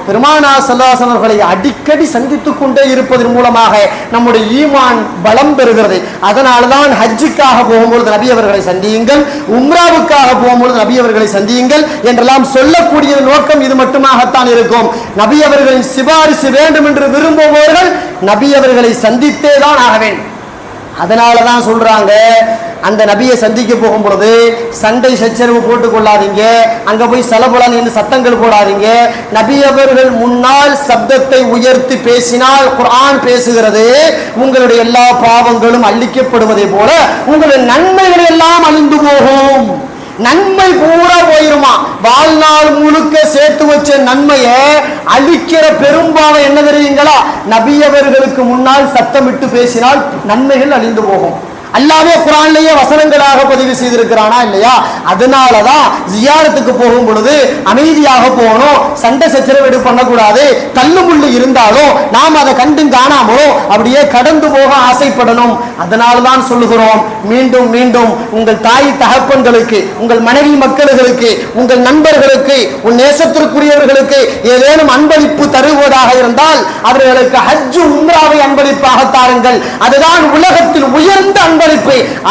பெருமானார் ஸல்லல்லாஹு அலைஹி வஸல்லம் அவர்களை அடிக்கடி சந்தித்துக் கொண்டே இருப்பதன் மூலமாக நம்முடைய ஈமான் பலம் பெறுகிறது. அதனால்தான் ஹஜ்ஜுக்காக போகும்போது நபி அவர்களை சந்தியுங்கள், உம்ராவுக்காக போகும்போது நபி அவர்களை சந்தியுங்கள் என்றெல்லாம் சொல்லக்கூடிய நோக்கம் இது மட்டுமாகத்தான் இருக்கும். நபி அவர்களின் சிபாரிசு வேண்டும் என்று விரும்புபவர்கள் நபி அவர்களை சந்தித்தே தான் ஆக வேண்டும். அதனாலதான் சொல்றாங்க, அந்த நபியை சந்திக்க போகும் பொழுது சண்டை சச்சரவு போட்டுக் கொள்ளாதீங்க, அங்க போய் சலபுலான் என்று சத்தங்கள் போடாதீங்க. நபி அவர்கள் முன்னால் சப்தத்தை உயர்த்தி பேசினால் குர்ஆன் பேசுகிறது, உங்களுடைய எல்லா பாவங்களும் அழிக்கப்படுவதை போல உங்களுடைய நன்மைகள் எல்லாம் அழிந்து போகும். நன்மை பூரா போயிருமா. வாழ்நாள் முழுக்க சேர்த்து வச்ச நன்மையை அழிக்கிற பெரும்பாவம் என்ன தெரியுங்களா? நபியவர்களுக்கு முன்னால் சத்தமிட்டு பேசினால் நன்மைகள் அழிந்து போகும். அல்லாஹ்வே குர்ஆன்லயே வசனங்களாக பதிவு செய்திருக்கிறானா இல்லையா? அதனாலதான் ஜியாரத்துக்கு போகும் பொழுது அமைதியாக போகணும், சண்டை சச்சரவு பண்ணக்கூடாது. தள்ளுமுள்ளு இருந்தாலும் நாம் அதை கண்டும் காணாமலோ அப்படியே கடந்து போக ஆசைப்படணும். அதனால்தான் சொல்லுகிறோம், மீண்டும் மீண்டும் உங்கள் தாய் தகப்பன்களுக்கு, உங்கள் மனைவி மக்களுக்கு, உங்கள் நண்பர்களுக்கு, உன் நேசத்திற்குரியவர்களுக்கு ஏதேனும் அன்பளிப்பு தருவதாக இருந்தால் அவர்களுக்கு ஹஜ் உம்ராவை அன்பளிப்பாக தாருங்கள். அதுதான் உலகத்தில் உயர்ந்த அன்பளிப்பு.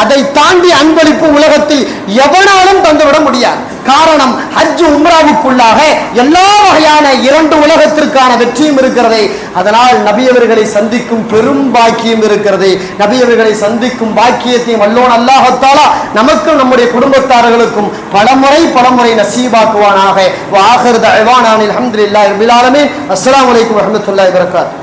அதை தாண்டி அன்பளிப்பு உலகத்தில் எவனாலும் தந்துவிட முடியாது. காரணம், ஹஜ் உம்ராவுக்குள்ளாக எல்லா வகையான இரண்டு உலகத்திற்கான வெற்றியும் இருக்கிறது. அதனால் நபியவர்களை சந்திக்கும் பெரும் பாக்கியம் இருக்கிறது. நபியவர்களை சந்திக்கும் பாக்கியத்தையும் வல்லோன் அல்லாஹ் தஆலா நமக்கும் நம்முடைய குடும்பத்தார்களுக்கும் பலமுறை நசீபாக்குவானாக. வ ஆகிரு தஅவானா அல்ஹம்துலில்லாஹி ரப்பில் ஆலமீன். அஸ்ஸலாமு அலைக்கும் வரஹ்மத்துல்லாஹி வபரகாத்துஹு.